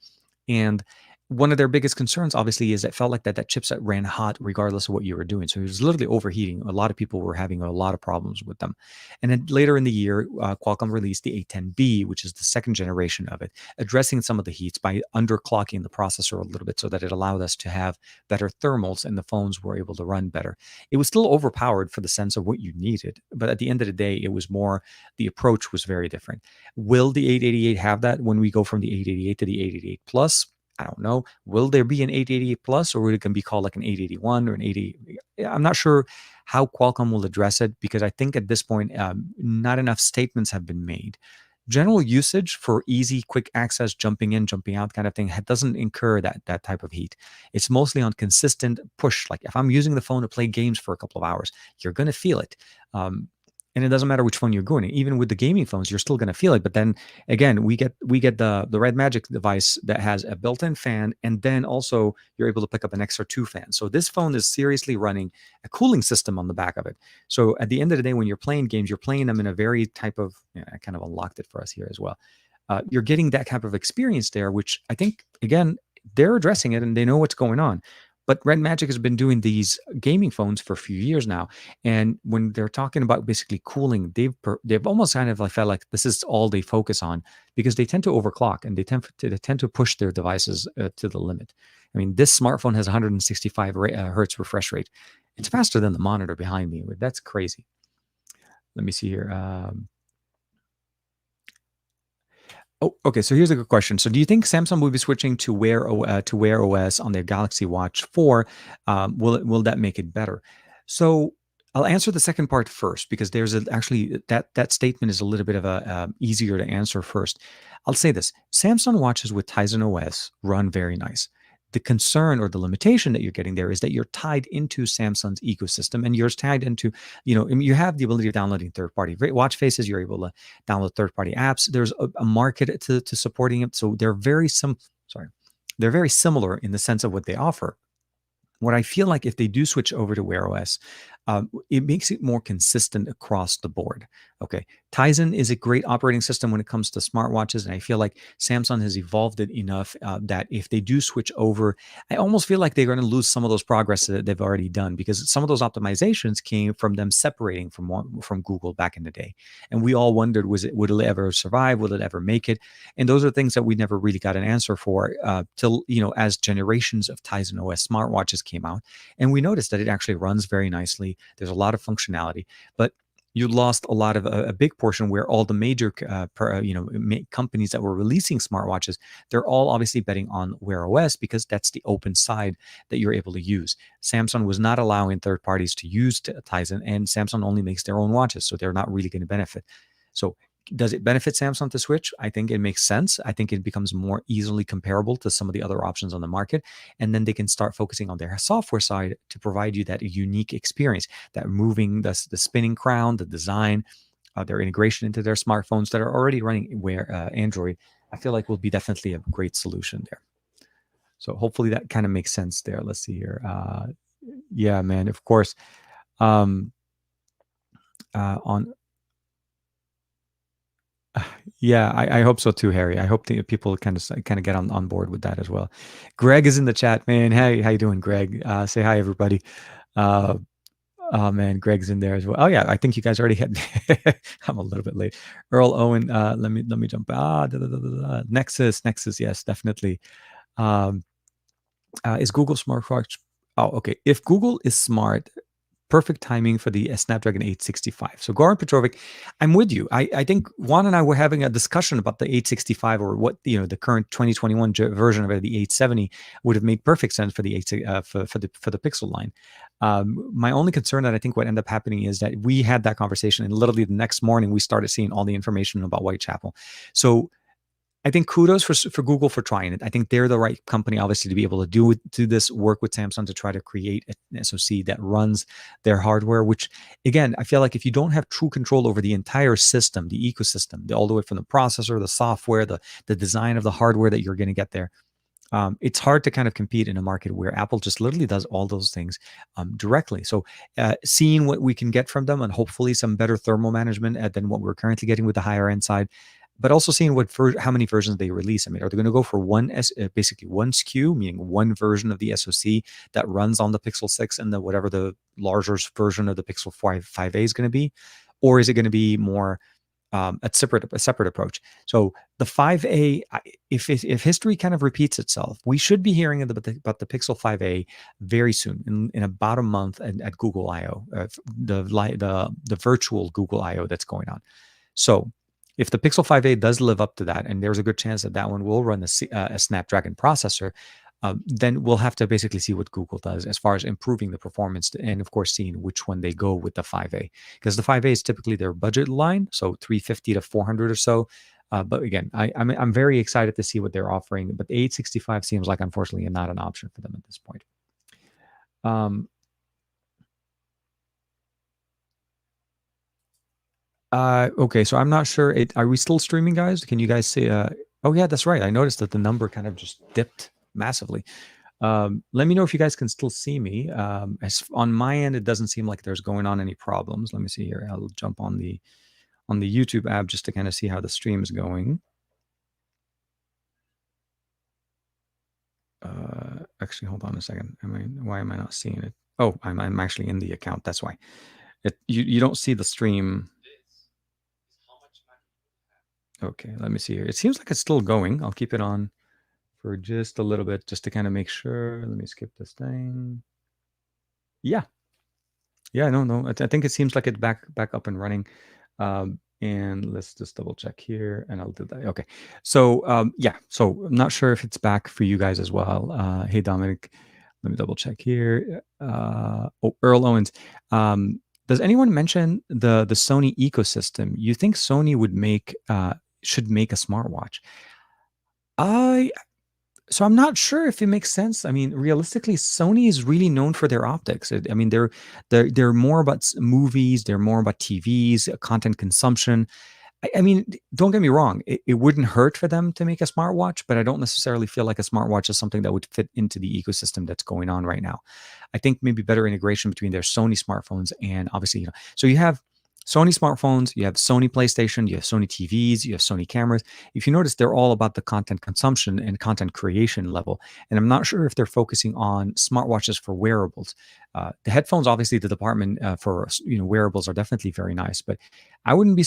And one of their biggest concerns, obviously, is it felt like that chipset ran hot regardless of what you were doing. So it was literally overheating. A lot of people were having a lot of problems with them. And then later in the year, Qualcomm released the A10B, which is the second generation of it, addressing some of the heats by underclocking the processor a little bit so that it allowed us to have better thermals and the phones were able to run better. It was still overpowered for the sense of what you needed, but at the end of the day, it was more, the approach was very different. Will the 888 have that when we go from the 888 to the 888 Plus? I don't know. Will there be an 888 Plus, or will it can be called like an 881 or an 880? I'm not sure how Qualcomm will address it, because I think at this point, not enough statements have been made. General usage for easy, quick access, jumping in, jumping out kind of thing doesn't incur that type of heat. It's mostly on consistent push. Like if I'm using the phone to play games for a couple of hours, you're going to feel it. And it doesn't matter which phone you're going. Even with the gaming phones, you're still going to feel it. But then again, we get the Red Magic device that has a built-in fan, and then also you're able to pick up an extra 2 fans. So this phone is seriously running a cooling system on the back of it. So at the end of the day, when you're playing games, you're playing them in a very type of, I kind of unlocked it for us here as well. You're getting that type of experience there, which I think, again, they're addressing it and they know what's going on. But Red Magic has been doing these gaming phones for a few years now, and when they're talking about basically cooling, they've almost kind of like felt like this is all they focus on, because they tend to overclock and they tend to push their devices to the limit. I mean, this smartphone has 165 hertz refresh rate. It's faster than the monitor behind me. That's crazy. Let me see here. Oh, okay. So here's a good question. So do you think Samsung will be switching to Wear OS on their Galaxy Watch 4? Will that make it better? So I'll answer the second part first, because there's actually that statement is a little bit of a easier to answer first. I'll say this: Samsung watches with Tizen OS run very nice. The concern or the limitation that you're getting there is that you're tied into Samsung's ecosystem, and you're tied into, you have the ability of downloading third-party watch faces. You're able to download third-party apps. There's a market to supporting it. So they're very similar in the sense of what they offer. What I feel like if they do switch over to Wear OS, it makes it more consistent across the board. Okay, Tizen is a great operating system when it comes to smartwatches, and I feel like Samsung has evolved it enough that if they do switch over, I almost feel like they're going to lose some of those progress that they've already done, because some of those optimizations came from them separating from Google back in the day, and we all wondered, would it ever survive? Would it ever make it? And those are things that we never really got an answer for till as generations of Tizen OS smartwatches came out, and we noticed that it actually runs very nicely. There's a lot of functionality, but you lost a lot of a big portion where all the major companies that were releasing smartwatches, they're all obviously betting on Wear OS, because that's the open side that you're able to use. Samsung was not allowing third parties to use Tizen, and Samsung only makes their own watches, so they're not really going to benefit. So does it benefit Samsung to switch? I think it makes sense. I think it becomes more easily comparable to some of the other options on the market. And then they can start focusing on their software side to provide you that unique experience, that moving, the spinning crown, the design, their integration into their smartphones that are already running Android. I feel like will be definitely a great solution there. So hopefully that kind of makes sense there. Let's see here. Yeah, man, of course. Yeah, I hope so too, Harry. I hope that people kind of get on board with that as well. Greg is in the chat, man. Hey, how you doing, Greg? Say hi, everybody. Oh man, Greg's in there as well. Oh yeah, I think you guys already had. I'm a little bit late. Earl Owen, let me jump. Nexus, yes, definitely. Is Google smartwatch? Oh, okay. If Google is smart, perfect timing for the Snapdragon 865. So Goran Petrovic, I'm with you. I think Juan and I were having a discussion about the 865, or what the current 2021 version of it, the 870, would have made perfect sense for the for the Pixel line. My only concern that I think what ended up happening is that we had that conversation, and literally the next morning we started seeing all the information about Whitechapel. So I think kudos for Google for trying it. I think they're the right company, obviously, to be able to do this work with Samsung to try to create an SoC that runs their hardware, which, again, I feel like if you don't have true control over the entire system, the ecosystem, all the way from the processor, the software, the design of the hardware that you're going to get there, it's hard to kind of compete in a market where Apple just literally does all those things directly. So seeing what we can get from them, and hopefully some better thermal management than what we're currently getting with the higher end side, but also seeing how many versions they release. I mean, are they going to go for basically one SKU, meaning one version of the SoC that runs on the Pixel 6 and the whatever the larger version of the Pixel 5a is going to be, or is it going to be more a separate approach? So the 5a, if history kind of repeats itself, we should be hearing about the Pixel 5a very soon, in about a month at Google I/O, the virtual Google I/O that's going on. So if the Pixel 5a does live up to that, and there's a good chance that that one will run a Snapdragon processor, then we'll have to basically see what Google does as far as improving the performance, and of course seeing which one they go with the 5a, because the 5a is typically their budget line, so 350 to 400 or so. But again, I'm very excited to see what they're offering, but the 865 seems like unfortunately not an option for them at this point. Okay, so I'm not sure. Are we still streaming, guys? Can you guys see? Oh yeah, that's right. I noticed that the number kind of just dipped massively. Let me know if you guys can still see me. As on my end, it doesn't seem like there's going on any problems. Let me see here. I'll jump on the YouTube app just to kind of see how the stream is going. Actually, hold on a second. Why am I not seeing it? Oh, I'm actually in the account. That's why. You don't see the stream. Okay, let me see here. It seems like it's still going. I'll keep it on for just a little bit, just to kind of make sure. Let me skip this thing. Yeah. Yeah, no. I think it seems like it's back up and running. And let's just double check here, and I'll do that. Okay. So yeah, so I'm not sure if it's back for you guys as well. Hey, Dominic, let me double check here. Earl Owens. Does anyone mention the Sony ecosystem? You think Sony should make a smartwatch? So I'm not sure if it makes sense. I mean, realistically, Sony is really known for their optics. I mean, they're more about movies, they're more about TVs, content consumption. I mean, don't get me wrong, it wouldn't hurt for them to make a smartwatch, but I don't necessarily feel like a smartwatch is something that would fit into the ecosystem that's going on right now. I think maybe better integration between their Sony smartphones and obviously, so you have Sony smartphones, you have Sony PlayStation, you have Sony TVs, you have Sony cameras. If you notice, they're all about the content consumption and content creation level. And I'm not sure if they're focusing on smartwatches for wearables. The headphones, obviously, the department for wearables are definitely very nice. But I wouldn't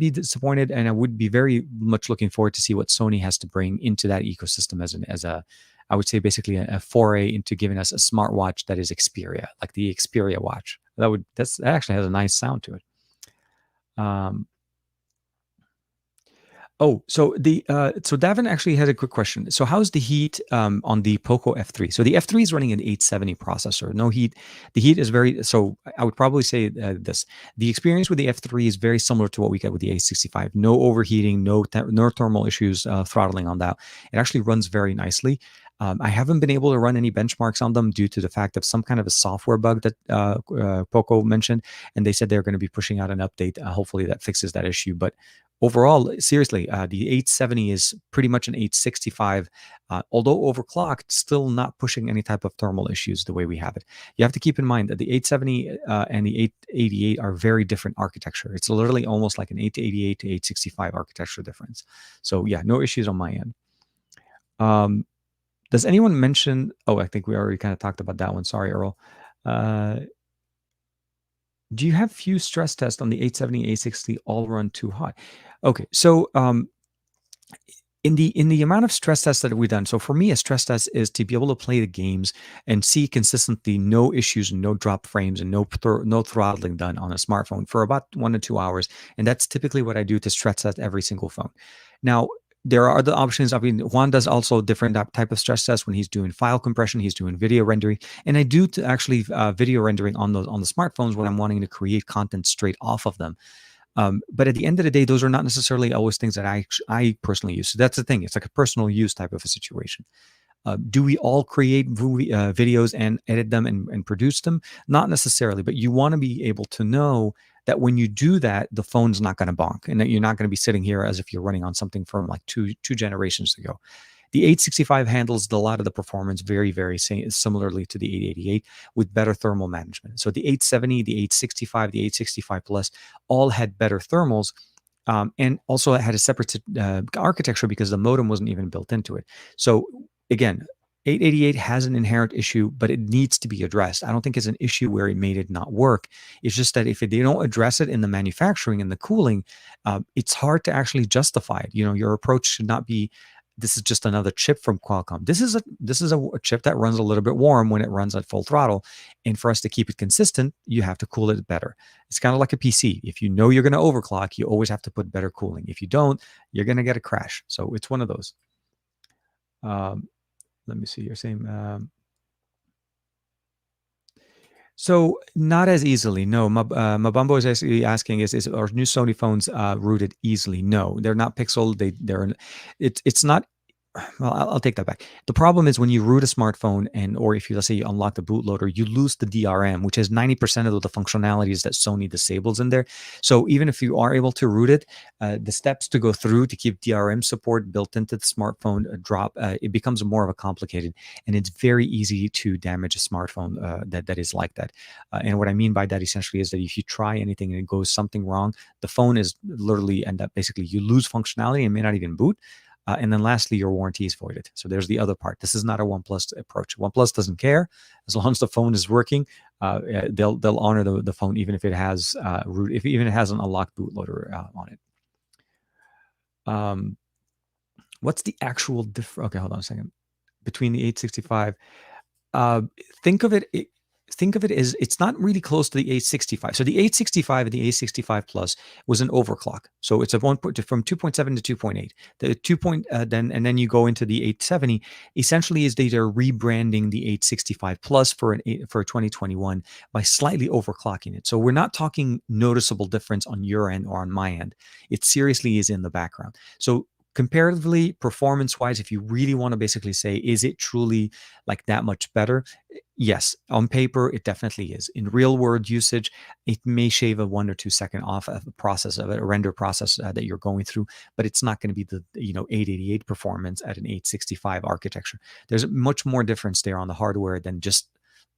be disappointed, and I would be very much looking forward to see what Sony has to bring into that ecosystem as a I would say basically a foray into giving us a smartwatch that is Xperia, like the Xperia watch. That actually has a nice sound to it. So Davin actually had a quick question. So how's the heat on the POCO F3? So the F3 is running an 870 processor. No heat. The heat is so I would probably say this. The experience with the F3 is very similar to what we get with the A65. No overheating, no thermal issues throttling on that. It actually runs very nicely. I haven't been able to run any benchmarks on them due to the fact of some kind of a software bug that POCO mentioned, and they said they're going to be pushing out an update. Hopefully that fixes that issue. But overall, seriously, the 870 is pretty much an 865, although overclocked, still not pushing any type of thermal issues the way we have it. You have to keep in mind that the 870 and the 888 are very different architecture. It's literally almost like an 888 to 865 architecture difference. So yeah, no issues on my end. Does anyone mention? Oh, I think we already kind of talked about that one. Sorry, Earl. Do you have few stress tests on the 870, 860 all run too hot? Okay, so in the amount of stress tests that we've done, so for me, a stress test is to be able to play the games and see consistently no issues and no drop frames and no throttling done on a smartphone for about 1 to 2 hours, and that's typically what I do to stress test every single phone. Now, there are other options. I mean, Juan does also different type of stress tests when he's doing file compression, he's doing video rendering, and I do actually video rendering on the smartphones when I'm wanting to create content straight off of them. But at the end of the day, those are not necessarily always things that I personally use. So that's the thing; it's like a personal use type of a situation. Do we all create videos and edit them and produce them? Not necessarily, but you want to be able to know that when you do that, the phone's not going to bonk, and that you're not going to be sitting here as if you're running on something from like two generations ago. The 865 handles a lot of the performance very similarly to the 888 with better thermal management. So the 870, the 865, the 865 Plus all had better thermals. And also it had a separate architecture because the modem wasn't even built into it. So again, 888 has an inherent issue, but it needs to be addressed. I don't think it's an issue where it made it not work. It's just that if they don't address it in the manufacturing and the cooling, it's hard to actually justify it. Your approach should not be, this is just another chip from Qualcomm. This is a chip that runs a little bit warm when it runs at full throttle. And for us to keep it consistent, you have to cool it better. It's kind of like a PC. If you know you're going to overclock, you always have to put better cooling. If you don't, you're going to get a crash. So it's one of those. Let me see. You're saying so not as easily. No, Mabambo is actually asking: Is our new Sony phones rooted easily? No, they're not pixel. They're. It's not. Well, I'll take that back. The problem is when you root a smartphone or if you, let's say you unlock the bootloader, you lose the DRM, which has 90% of the functionalities that Sony disables in there. So even if you are able to root it, the steps to go through to keep DRM support built into the smartphone drop, it becomes more of a complicated, and it's very easy to damage a smartphone that is like that. And what I mean by that essentially is that if you try anything and it goes something wrong, the phone is literally end up basically you lose functionality and may not even boot. And then lastly, your warranty is voided. So there's the other part. This is not a OnePlus approach. OnePlus doesn't care as long as the phone is working. They'll honor the phone even if it has even it has an unlocked bootloader on it. What's the actual difference? Okay, hold on a second. Between the 865, uh, think of it. Think of it as it's not really close to the 865. So the 865 and the 865 Plus was an overclock. So it's a from 2.7 to 2.8. The 2 then you go into the 870. Essentially, is they are rebranding the 865 Plus for 2021 by slightly overclocking it. So we're not talking noticeable difference on your end or on my end. It seriously is in the background. So comparatively, performance-wise, if you really want to basically say, is it truly like that much better? Yes, on paper, it definitely is. In real world usage, it may shave a 1 or 2 second off of the process of a render process that you're going through, but it's not going to be the 888 performance at an 865 architecture. There's much more difference there on the hardware than just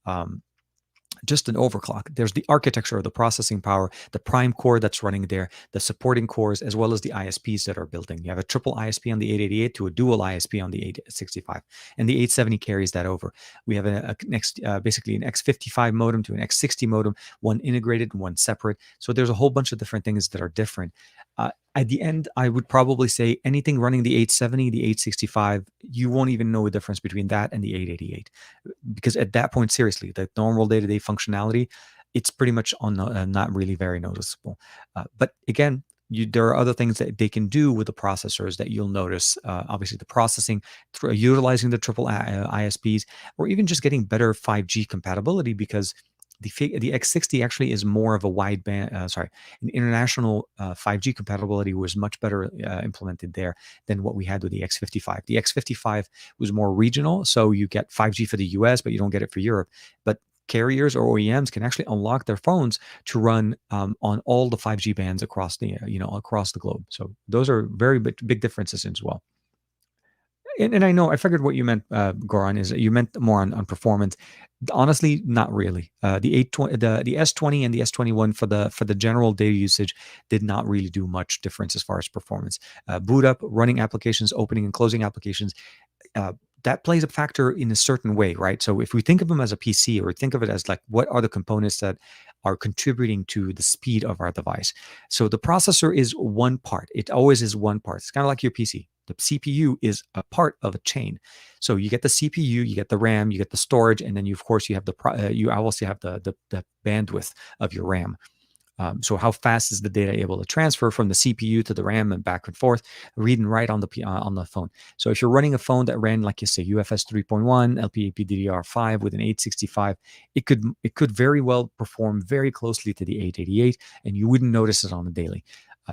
an overclock. There's the architecture of the processing power, the prime core that's running there, the supporting cores, as well as the ISPs that are building. You have a triple ISP on the 888 to a dual ISP on the 865, and the 870 carries that over. We have basically an X55 modem to an X60 modem, one integrated and one separate. So there's a whole bunch of different things that are different. At the end, I would probably say anything running the 870, the 865, you won't even know a difference between that and the 888. Because at that point, seriously, the normal day-to-day functionality, it's pretty much on not really very noticeable. But again, there are other things that they can do with the processors that you'll notice. Obviously, the processing, utilizing the triple ISPs, or even just getting better 5G compatibility because the X60 actually is more of a wideband, an international 5G compatibility was much better implemented there than what we had with the X55. The X55 was more regional, so you get 5G for the US, but you don't get it for Europe. But carriers or OEMs can actually unlock their phones to run on all the 5G bands across the across the globe. So those are very big differences as well. And I know I figured what you meant, Goran, is that you meant more on performance. Honestly, not really. The 820, the S20 and the S21 for the general data usage did not really do much difference as far as performance. Boot up, running applications, opening and closing applications. That plays a factor in a certain way, right? So if we think of them as a PC or think of it as like what are the components that are contributing to the speed of our device. So the processor is one part. It always is one part. It's kind of like your PC. The CPU is a part of a chain. So you get the CPU, you get the RAM, you get the storage, and then you have you obviously have the bandwidth of your RAM. So how fast is the data able to transfer from the CPU to the RAM and back and forth, read and write on the phone? So if you're running a phone that ran, like you say, UFS 3.1, LPAPDDR5 with an 865, it could very well perform very closely to the 888, and you wouldn't notice it on the daily.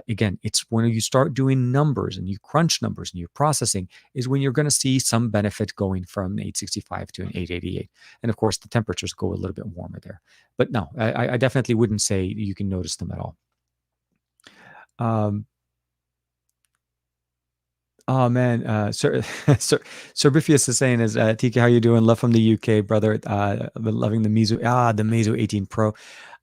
Again, it's when you start doing numbers and you crunch numbers and you're processing is when you're going to see some benefit going from an 865 to an 888. And of course, the temperatures go a little bit warmer there. But no, I definitely wouldn't say you can notice them at all. Oh man, Sir Bifius is saying is TK, how you doing? Love from the UK, brother. I've been loving the Meizu 18 Pro.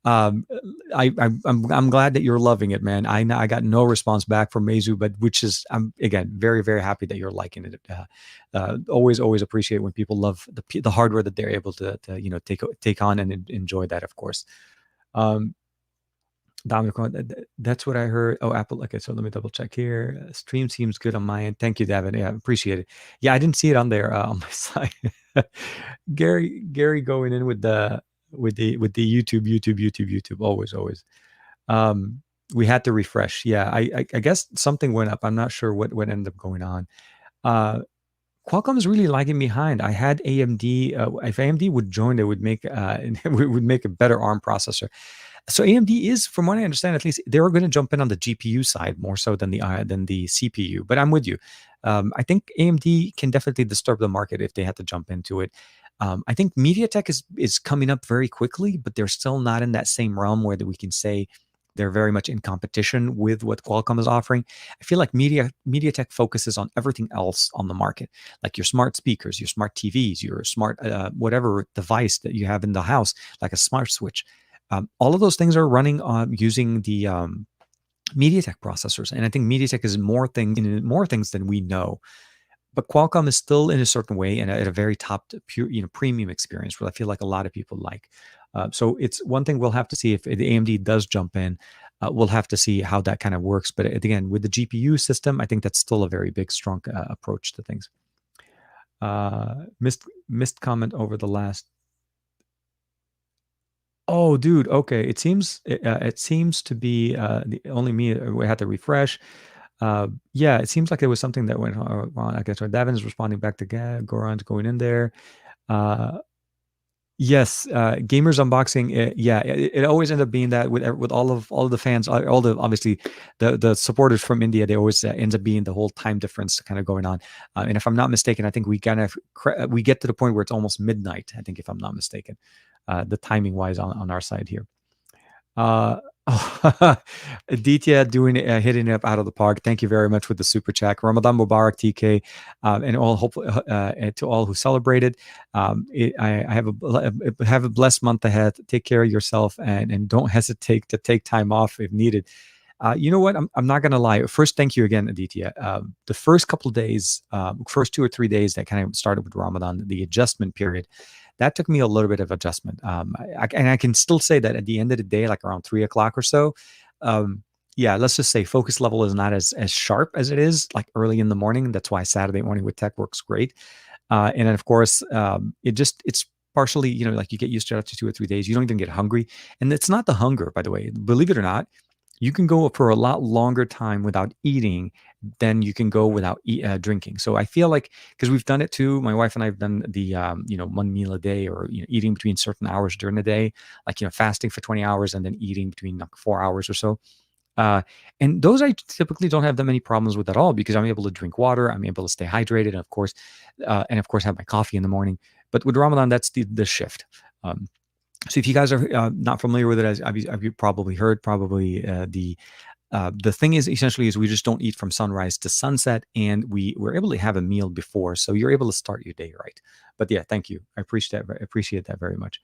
Um, I'm glad that you're loving it, man. I got no response back from Meizu, but which is I'm again very happy that you're liking it. Always appreciate when people love the hardware that they're able to take on and enjoy that, of course. Um, that's what I heard. Oh, Apple. Okay, so let me double check here. Stream seems good on my end. Thank you, Davin. Yeah, appreciate it. Yeah, I didn't see it on there on my side. Gary going in with the YouTube. Always. Um, we had to refresh. Yeah, I guess something went up. I'm not sure what ended up going on. Uh, Qualcomm is really lagging behind. I had AMD. If AMD would join, they would make would make a better ARM processor. So AMD is, from what I understand, at least they're going to jump in on the GPU side more so than the CPU. But I'm with you. I think AMD can definitely disturb the market if they had to jump into it. I think MediaTek is coming up very quickly, but they're still not in that same realm where that we can say they're very much in competition with what Qualcomm is offering. I feel like MediaTek focuses on everything else on the market, like your smart speakers, your smart TVs, your smart whatever device that you have in the house, like a smart switch. All of those things are running on using the MediaTek processors, and I think MediaTek is more things than we know. But Qualcomm is still in a certain way and at a very top, pure, premium experience, where I feel like a lot of people like. So it's one thing we'll have to see if the AMD does jump in. We'll have to see how that kind of works. But again, with the GPU system, I think that's still a very big, strong approach to things. Missed comment over the last. Oh, dude. Okay. It seems to be only me. We had to refresh. Yeah, it seems like there was something that went wrong. I guess Davin's responding back to Goran's going in there. Uh, yes, gamers unboxing. Yeah, it always ends up being that with all of the fans, all the obviously the supporters from India. They always ends up being the whole time difference kind of going on. And if I'm not mistaken, I think we we get to the point where it's almost midnight. I think if I'm not mistaken, the timing wise on our side here. Aditya hitting it up out of the park. Thank you very much with the super chat. Ramadan Mubarak, TK, and all hopefully to all who celebrated. I have a blessed month ahead. Take care of yourself and don't hesitate to take time off if needed. You know what? I'm not gonna lie. First, thank you again, Aditya. The first couple of days, first 2 or 3 days that kind of started with Ramadan, the adjustment period, that took me a little bit of adjustment. And I can still say that at the end of the day, like around 3 o'clock or so, yeah, let's just say focus level is not as sharp as it is like early in the morning. That's why Saturday morning with tech works great. And then of course, it's partially, like you get used to it after 2 or 3 days. You don't even get hungry, and it's not the hunger, by the way. Believe it or not, you can go for a lot longer time without eating than you can go without drinking. So I feel like, because we've done it too, my wife and I have done the one meal a day, or eating between certain hours during the day, like fasting for 20 hours and then eating between like 4 hours or so. And those I typically don't have that many problems with at all, because I'm able to drink water, I'm able to stay hydrated, and of course have my coffee in the morning. But with Ramadan, that's the shift. So if you guys are not familiar with it, as you probably heard, the thing is essentially is we just don't eat from sunrise to sunset, and we're able to have a meal before, so you're able to start your day right. But yeah, thank you. I appreciate that very much.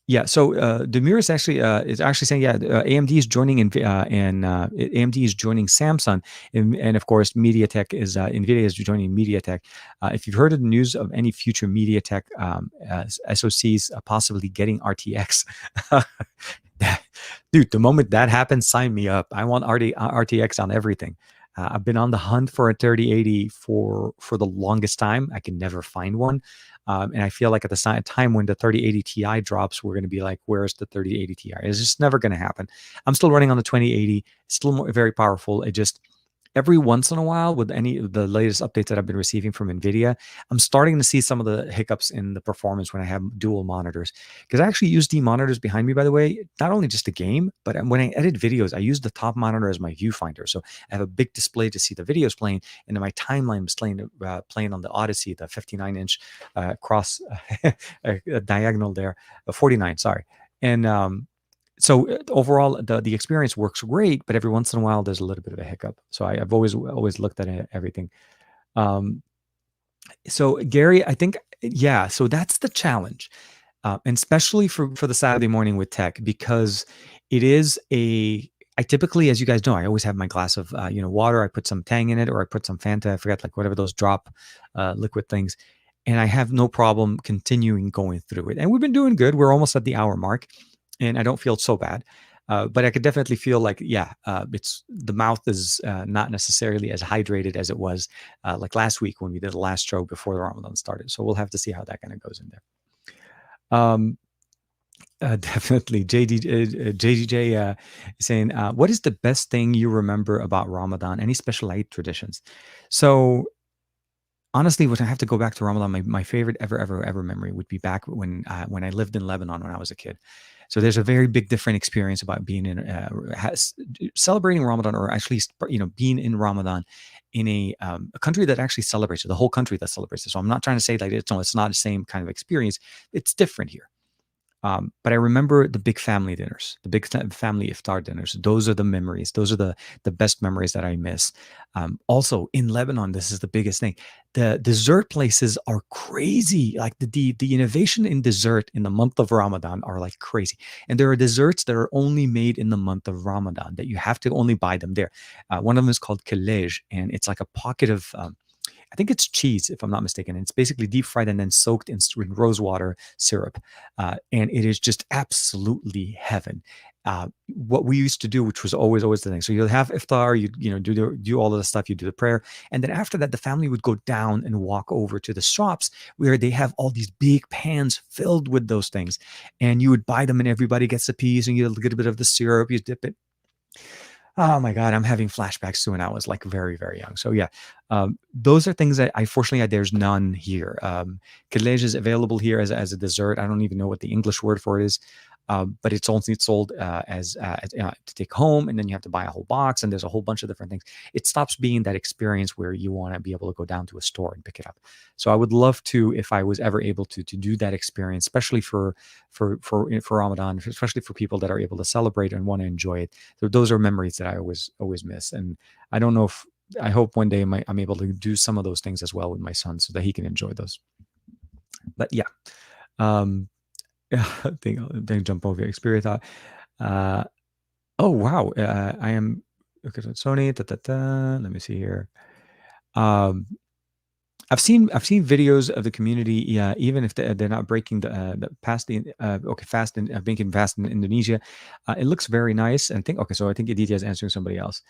Yeah, so Demir is actually saying, yeah, AMD is joining AMD is joining Samsung, and of course MediaTek is Nvidia is joining MediaTek. If you've heard of the news of any future MediaTek SoCs possibly getting RTX, dude, the moment that happens, sign me up. I want RTX on everything. I've been on the hunt for a 3080 for the longest time. I can never find one. And I feel like at the time when the 3080 Ti drops, we're going to be like, where's the 3080 Ti? It's just never going to happen. I'm still running on the 2080, still very powerful. It just, every once in a while, with any of the latest updates that I've been receiving from NVIDIA, I'm starting to see some of the hiccups in the performance when I have dual monitors. Because I actually use the monitors behind me, by the way, not only just to game, but when I edit videos, I use the top monitor as my viewfinder. So I have a big display to see the videos playing, and then my timeline was playing on the Odyssey, the 59-inch cross diagonal there, 49, sorry. And overall, the experience works great, but every once in a while there's a little bit of a hiccup. So I've always looked at everything. Um, so Gary, I think, yeah. So that's the challenge, and especially for the Saturday morning with tech, because it is a. I typically, as you guys know, I always have my glass of water. I put some Tang in it, or I put some Fanta. I forget, like whatever those drop liquid things, and I have no problem continuing going through it. And we've been doing good. We're almost at the hour mark, and I don't feel so bad. But I could definitely feel like, yeah, it's the mouth is not necessarily as hydrated as it was like last week when we did the last show before the Ramadan started. So we'll have to see how that kind of goes in there. Definitely, JDJ saying, "What is the best thing you remember about Ramadan? Any special Eid traditions?" So honestly, when I have to go back to Ramadan, my favorite ever memory would be back when I lived in Lebanon when I was a kid. So there's a very big different experience about being in celebrating Ramadan, or actually being in Ramadan in a country that actually celebrates it, the whole country that celebrates it. So I'm not trying to say like it's not the same kind of experience. It's different here. But I remember the big family dinners, the big family iftar dinners. Those are the memories. Those are the best memories that I miss. Also in Lebanon, this is the biggest thing. The dessert places are crazy. Like the innovation in dessert in the month of Ramadan are like crazy. And there are desserts that are only made in the month of Ramadan that you have to only buy them there. One of them is called kalej, and it's like a pocket of I think it's cheese, if I'm not mistaken. It's basically deep fried and then soaked in rose water syrup, and it is just absolutely heaven. What we used to do, which was always the thing. So you'll have iftar, do all of the stuff, you do the prayer, and then after that, the family would go down and walk over to the shops where they have all these big pans filled with those things, and you would buy them, and everybody gets a piece, and you get a bit of the syrup, you dip it. Oh my God, I'm having flashbacks to when I was like very, very young. So yeah, those are things that fortunately there's none here. Kadlej is available here as a dessert. I don't even know what the English word for it is, but it's only sold as to take home, and then you have to buy a whole box, and there's a whole bunch of different things. It stops being that experience where you want to be able to go down to a store and pick it up. So I would love to, if I was ever able to do that experience, especially for Ramadan, especially for people that are able to celebrate and want to enjoy it. So those are memories that I always miss, and I don't know if I hope one day I'm able to do some of those things as well with my son so that he can enjoy those. But yeah, I think jump over Xperia thought. Oh wow, I am okay. So Sony. Let me see here. I've seen videos of the community. Yeah, even if they're not breaking the past the fast in making fast in Indonesia, it looks very nice. And I think Aditya is answering somebody else.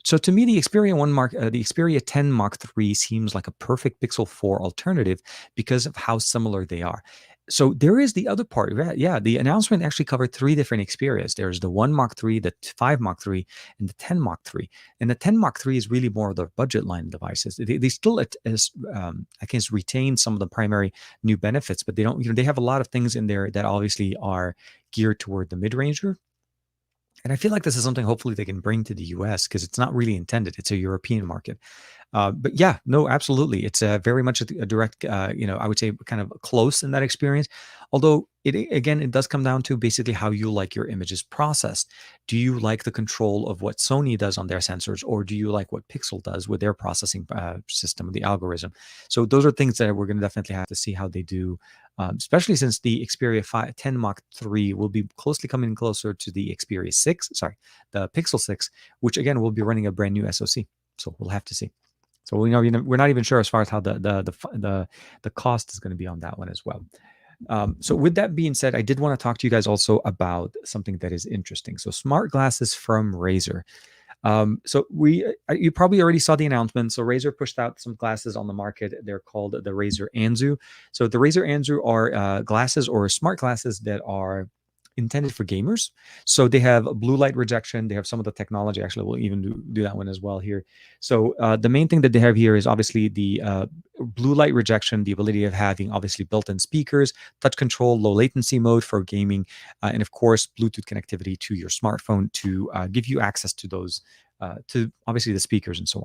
So to me, the Xperia the Xperia 10 Mark III seems like a perfect Pixel 4 alternative because of how similar they are. So there is the other part. Yeah, the announcement actually covered 3 different Xperias. There's the 1 Mark III, the 5 Mark III, and the 10 Mark III. And the 10 Mark III is really more of the budget line devices. They still, I guess, retain some of the primary new benefits, but they don't. They have a lot of things in there that obviously are geared toward the mid-ranger. And I feel like this is something hopefully they can bring to the US because it's not really intended. It's a European market. But yeah, no, absolutely. It's very much a direct, I would say kind of close in that experience. Although it does come down to basically how you like your images processed. Do you like the control of what Sony does on their sensors, or do you like what Pixel does with their processing system, the algorithm? So those are things that we're going to definitely have to see how they do, especially since the Xperia 10 Mark III will be closely coming closer to the Xperia 6, the Pixel 6, which again will be running a brand new SoC. So we'll have to see. So we're not even sure as far as how the cost is going to be on that one as well. So with that being said, I did want to talk to you guys also about something that is interesting. So smart glasses from Razer. So you probably already saw the announcement. So Razer pushed out some glasses on the market. They're called the Razer ANZU. So the Razer ANZU are glasses or smart glasses that are intended for gamers. So they have blue light rejection. They have some of the technology. Actually, we'll even do that one as well here. So the main thing that they have here is obviously the blue light rejection, the ability of having obviously built-in speakers, touch control, low latency mode for gaming, and of course, Bluetooth connectivity to your smartphone to give you access to those, to obviously the speakers and so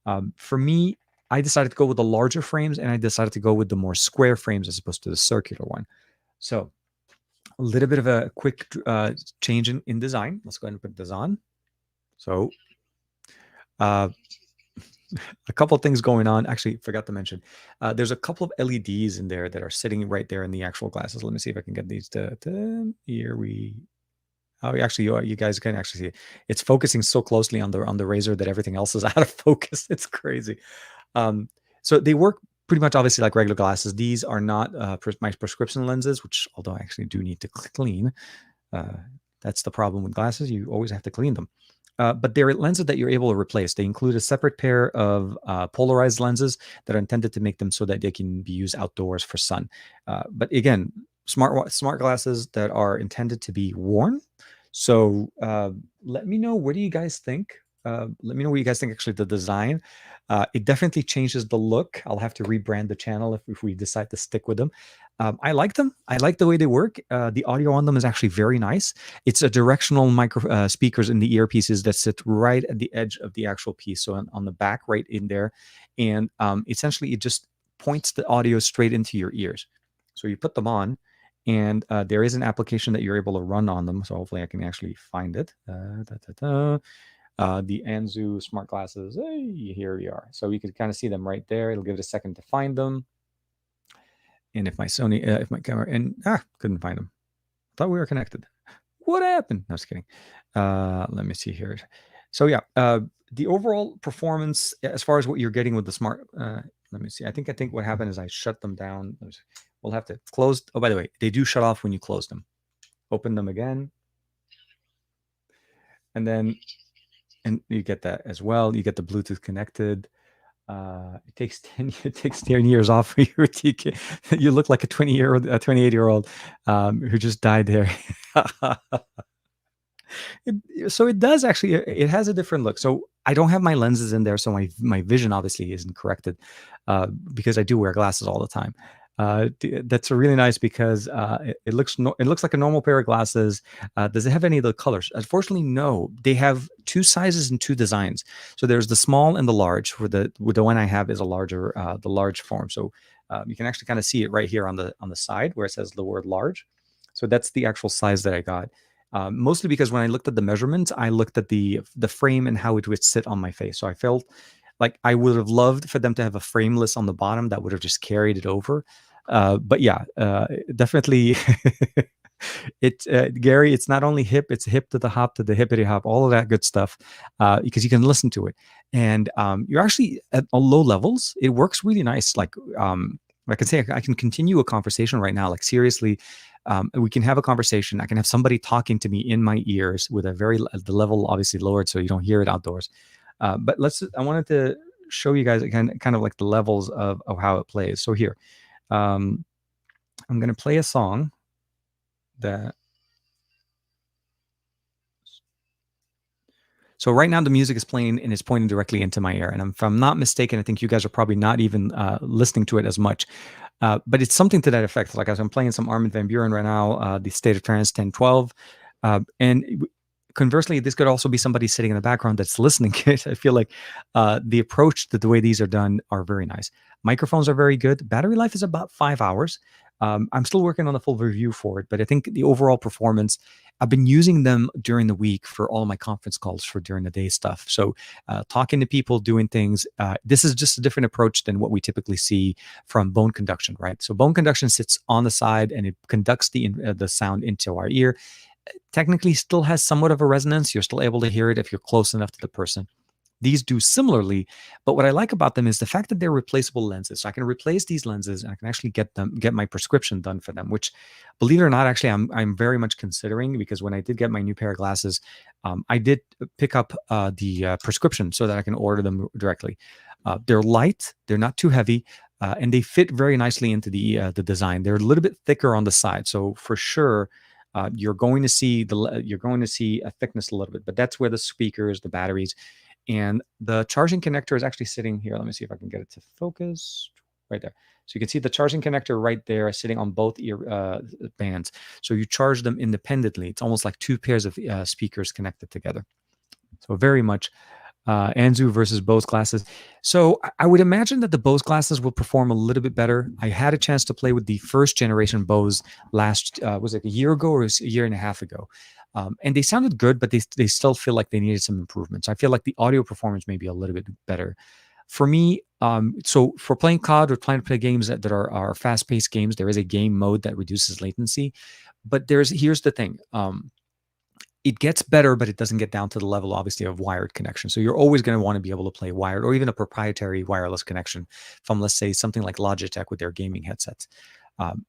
on. For me, I decided to go with the larger frames, and I decided to go with the more square frames as opposed to the circular one. So A little bit of a quick change in design. Let's go ahead and put this on. So a couple of things going on. Actually, forgot to mention, there's a couple of LEDs in there that are sitting right there in the actual glasses. Let me see if I can get these to here. Oh, actually, you guys can actually see it. It's focusing so closely on the Razer that everything else is out of focus. It's crazy. So they work pretty much obviously like regular glasses. These are not my prescription lenses, which although I actually do need to clean, that's the problem with glasses. You always have to clean them. But they're lenses that you're able to replace. They include a separate pair of polarized lenses that are intended to make them so that they can be used outdoors for sun. But again, smart glasses that are intended to be worn. So let me know, what do you guys think? Let me know what you guys think, actually, the design. It definitely changes the look. I'll have to rebrand the channel if we decide to stick with them. I like them. I like the way they work. The audio on them is actually very nice. It's a directional micro speakers in the earpieces that sit right at the edge of the actual piece. So on the back, right in there. And essentially, it just points the audio straight into your ears. So you put them on, and there is an application that you're able to run on them. So hopefully I can actually find it. The ANZU smart glasses. Hey, here we are. So you can kind of see them right there. It'll give it a second to find them. And if my Sony, if my camera, and couldn't find them. Thought we were connected. What happened? No, I was kidding. Let me see here. So yeah, the overall performance as far as what you're getting with the smart. Let me see. I think what happened is I shut them down. We'll have to close. Oh, by the way, they do shut off when you close them. Open them again, and then you get that as well. You get the Bluetooth connected. It takes 10 years off for your TK. You look like a 28-year-old who just died there. So it does actually, it has a different look. So I don't have my lenses in there, so my vision obviously isn't corrected because I do wear glasses all the time. That's really nice because it looks like a normal pair of glasses. Does it have any of the colors? Unfortunately, no. They have two sizes and two designs. So there's the small and the large. With the one I have is a larger, the large form. So you can actually kind of see it right here on the side where it says the word large. So that's the actual size that I got. Mostly because when I looked at the measurements, I looked at the frame and how it would sit on my face. So I felt like I would have loved for them to have a frameless on the bottom that would have just carried it over. But yeah, definitely. Gary, it's not only hip, it's hip to the hop, to the hippity hop, all of that good stuff, because you can listen to it. And you're actually at low levels. It works really nice. Like I can say, I can continue a conversation right now. Like seriously, we can have a conversation. I can have somebody talking to me in my ears with the level obviously lowered so you don't hear it outdoors. But I wanted to show you guys again, kind of like the levels of how it plays. So here, I'm going to play a song that. So right now the music is playing and it's pointing directly into my ear. And if I'm not mistaken, I think you guys are probably not even listening to it as much. But it's something to that effect. Like as I'm playing some Armin van Buuren right now, the State of Trance 1012. And conversely, this could also be somebody sitting in the background that's listening to it. I feel like the approach to the way these are done are very nice. Microphones are very good. Battery life is about 5 hours. I'm still working on the full review for it, but I think the overall performance, I've been using them during the week for all my conference calls for during the day stuff. So talking to people, doing things, this is just a different approach than what we typically see from bone conduction, right? So bone conduction sits on the side and it conducts the sound into our ear. Technically still has somewhat of a resonance. You're still able to hear it if you're close enough to the person. These do similarly, but what I like about them is the fact that they're replaceable lenses. So I can replace these lenses and I can actually get my prescription done for them, which, believe it or not, actually I'm very much considering, because when I did get my new pair of glasses, I did pick up the prescription so that I can order them directly. They're light, they're not too heavy, and they fit very nicely into the design. They're a little bit thicker on the side, so for sure. You're going to see a thickness a little bit, but that's where the speakers, the batteries, and the charging connector is actually sitting here. Let me see if I can get it to focus right there. So you can see the charging connector right there sitting on both ear bands. So you charge them independently. It's almost like two pairs of speakers connected together. So very much ANZU versus Bose glasses. So I would imagine that the Bose glasses will perform a little bit better. I had a chance to play with the first generation Bose last, was it a year ago or a year and a half ago? And they sounded good, but they still feel like they needed some improvements. I feel like the audio performance may be a little bit better. For me, so for playing COD or trying to play games that are fast-paced games, there is a game mode that reduces latency. But here's the thing. It gets better, but it doesn't get down to the level, obviously, of wired connection. So you're always going to want to be able to play wired or even a proprietary wireless connection from, let's say, something like Logitech with their gaming headsets.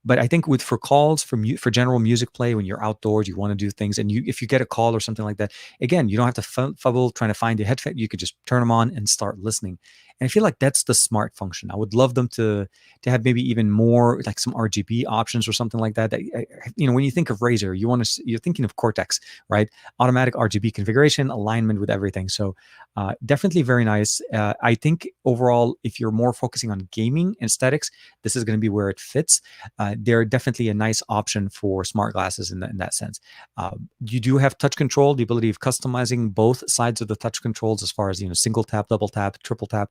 But I think for calls, for general music play, when you're outdoors, you want to do things, and if you get a call or something like that, again, you don't have to fumble trying to find your headset. You could just turn them on and start listening. And I feel like that's the smart function. I would love them to have maybe even more like some RGB options or something like that. When you think of Razer, you're thinking of Cortex, right? Automatic RGB configuration, alignment with everything. So definitely very nice. I think overall, if you're more focusing on gaming aesthetics, this is going to be where it fits. They're definitely a nice option for smart glasses in that sense. You do have touch control, the ability of customizing both sides of the touch controls as far as single tap, double tap, triple tap.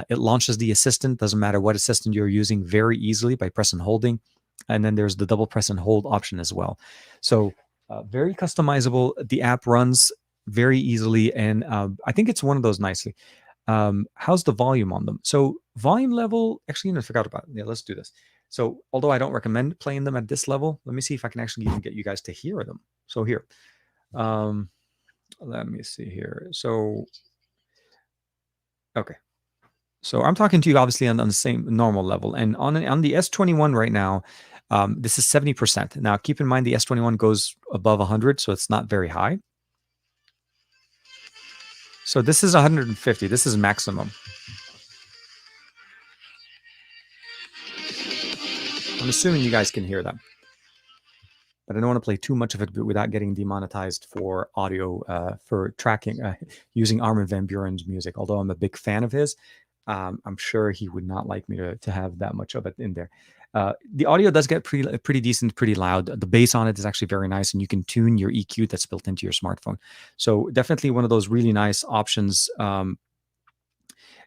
It launches the assistant, doesn't matter what assistant you're using, very easily by press and holding. And then there's the double press and hold option as well. So very customizable. The app runs very easily, and I think it's one of those nicely. How's the volume on them? So volume level, actually, I forgot about it. Yeah, let's do this. So although I don't recommend playing them at this level, let me see if I can actually even get you guys to hear them. So here, let me see here. So, okay. So I'm talking to you obviously on the same normal level, and on the S21 right now, this is 70%. Now keep in mind the S21 goes above 100, so it's not very high. So this is 150. This is maximum. I'm assuming you guys can hear that, but I don't want to play too much of it without getting demonetized for audio for tracking using Armin van Buuren's music. Although I'm a big fan of his, I'm sure he would not like me to have that much of it in there. The audio does get pretty decent, pretty loud. The bass on it is actually very nice, and you can tune your EQ that's built into your smartphone. So definitely one of those really nice options.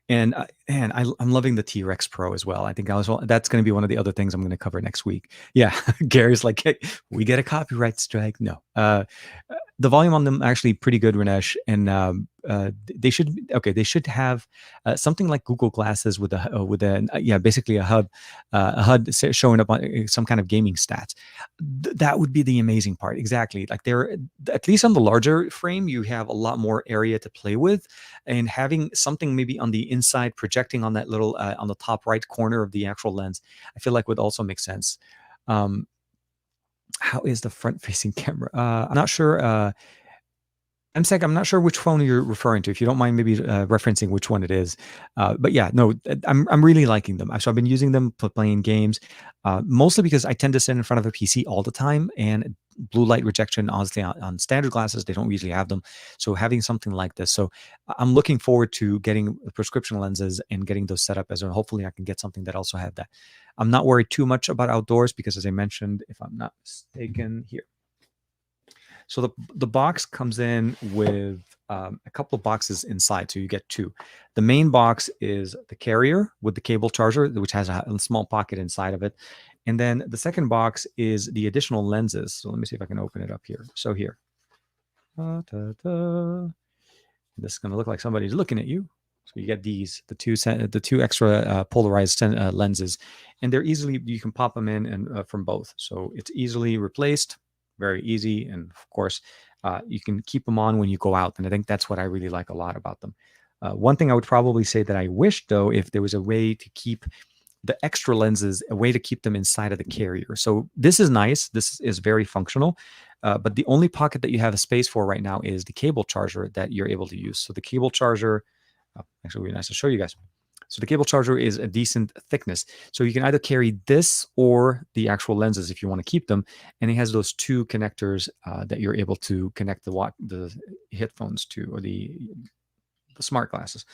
And I'm loving the T-Rex Pro as well. I think that's going to be one of the other things I'm going to cover next week. Yeah, Gary's like, hey, we get a copyright strike. No, the volume on them actually pretty good, Ranesh, and they should have something like Google Glasses with basically a HUD showing up on some kind of gaming stats. That would be the amazing part. Exactly, like they're at least on the larger frame, you have a lot more area to play with, and having something maybe on the inside projecting on that little on the top right corner of the actual lens, I feel like would also make sense. How is the front-facing camera? I'm not sure. MSEC, I'm not sure which phone you're referring to. If you don't mind, maybe referencing which one it is. But yeah, no, I'm really liking them. So I've been using them for playing games, mostly because I tend to sit in front of a PC all the time, and blue light rejection, honestly, on standard glasses, they don't usually have them. So having something like this, so I'm looking forward to getting prescription lenses and getting those set up as well. Hopefully, I can get something that also have that. I'm not worried too much about outdoors because, as I mentioned, if I'm not mistaken, here. So the box comes in with a couple of boxes inside. So you get two. The main box is the carrier with the cable charger, which has a small pocket inside of it. And then the second box is the additional lenses. So let me see if I can open it up here. So here. This is going to look like somebody's looking at you. So you get the two extra polarized lenses, and you can pop them in and from both. So it's easily replaced. Very easy, and of course you can keep them on when you go out, and I think that's what I really like a lot about them. One thing I would probably say that I wish, though, if there was a way to keep the extra lenses, a way to keep them inside of the carrier. So this is nice, this is very functional, but the only pocket that you have a space for right now is the cable charger that you're able to use. So the cable charger, actually would be nice to show you guys. So the cable charger is a decent thickness. So you can either carry this or the actual lenses if you want to keep them. And it has those two connectors that you're able to connect the headphones to, or the smart glasses.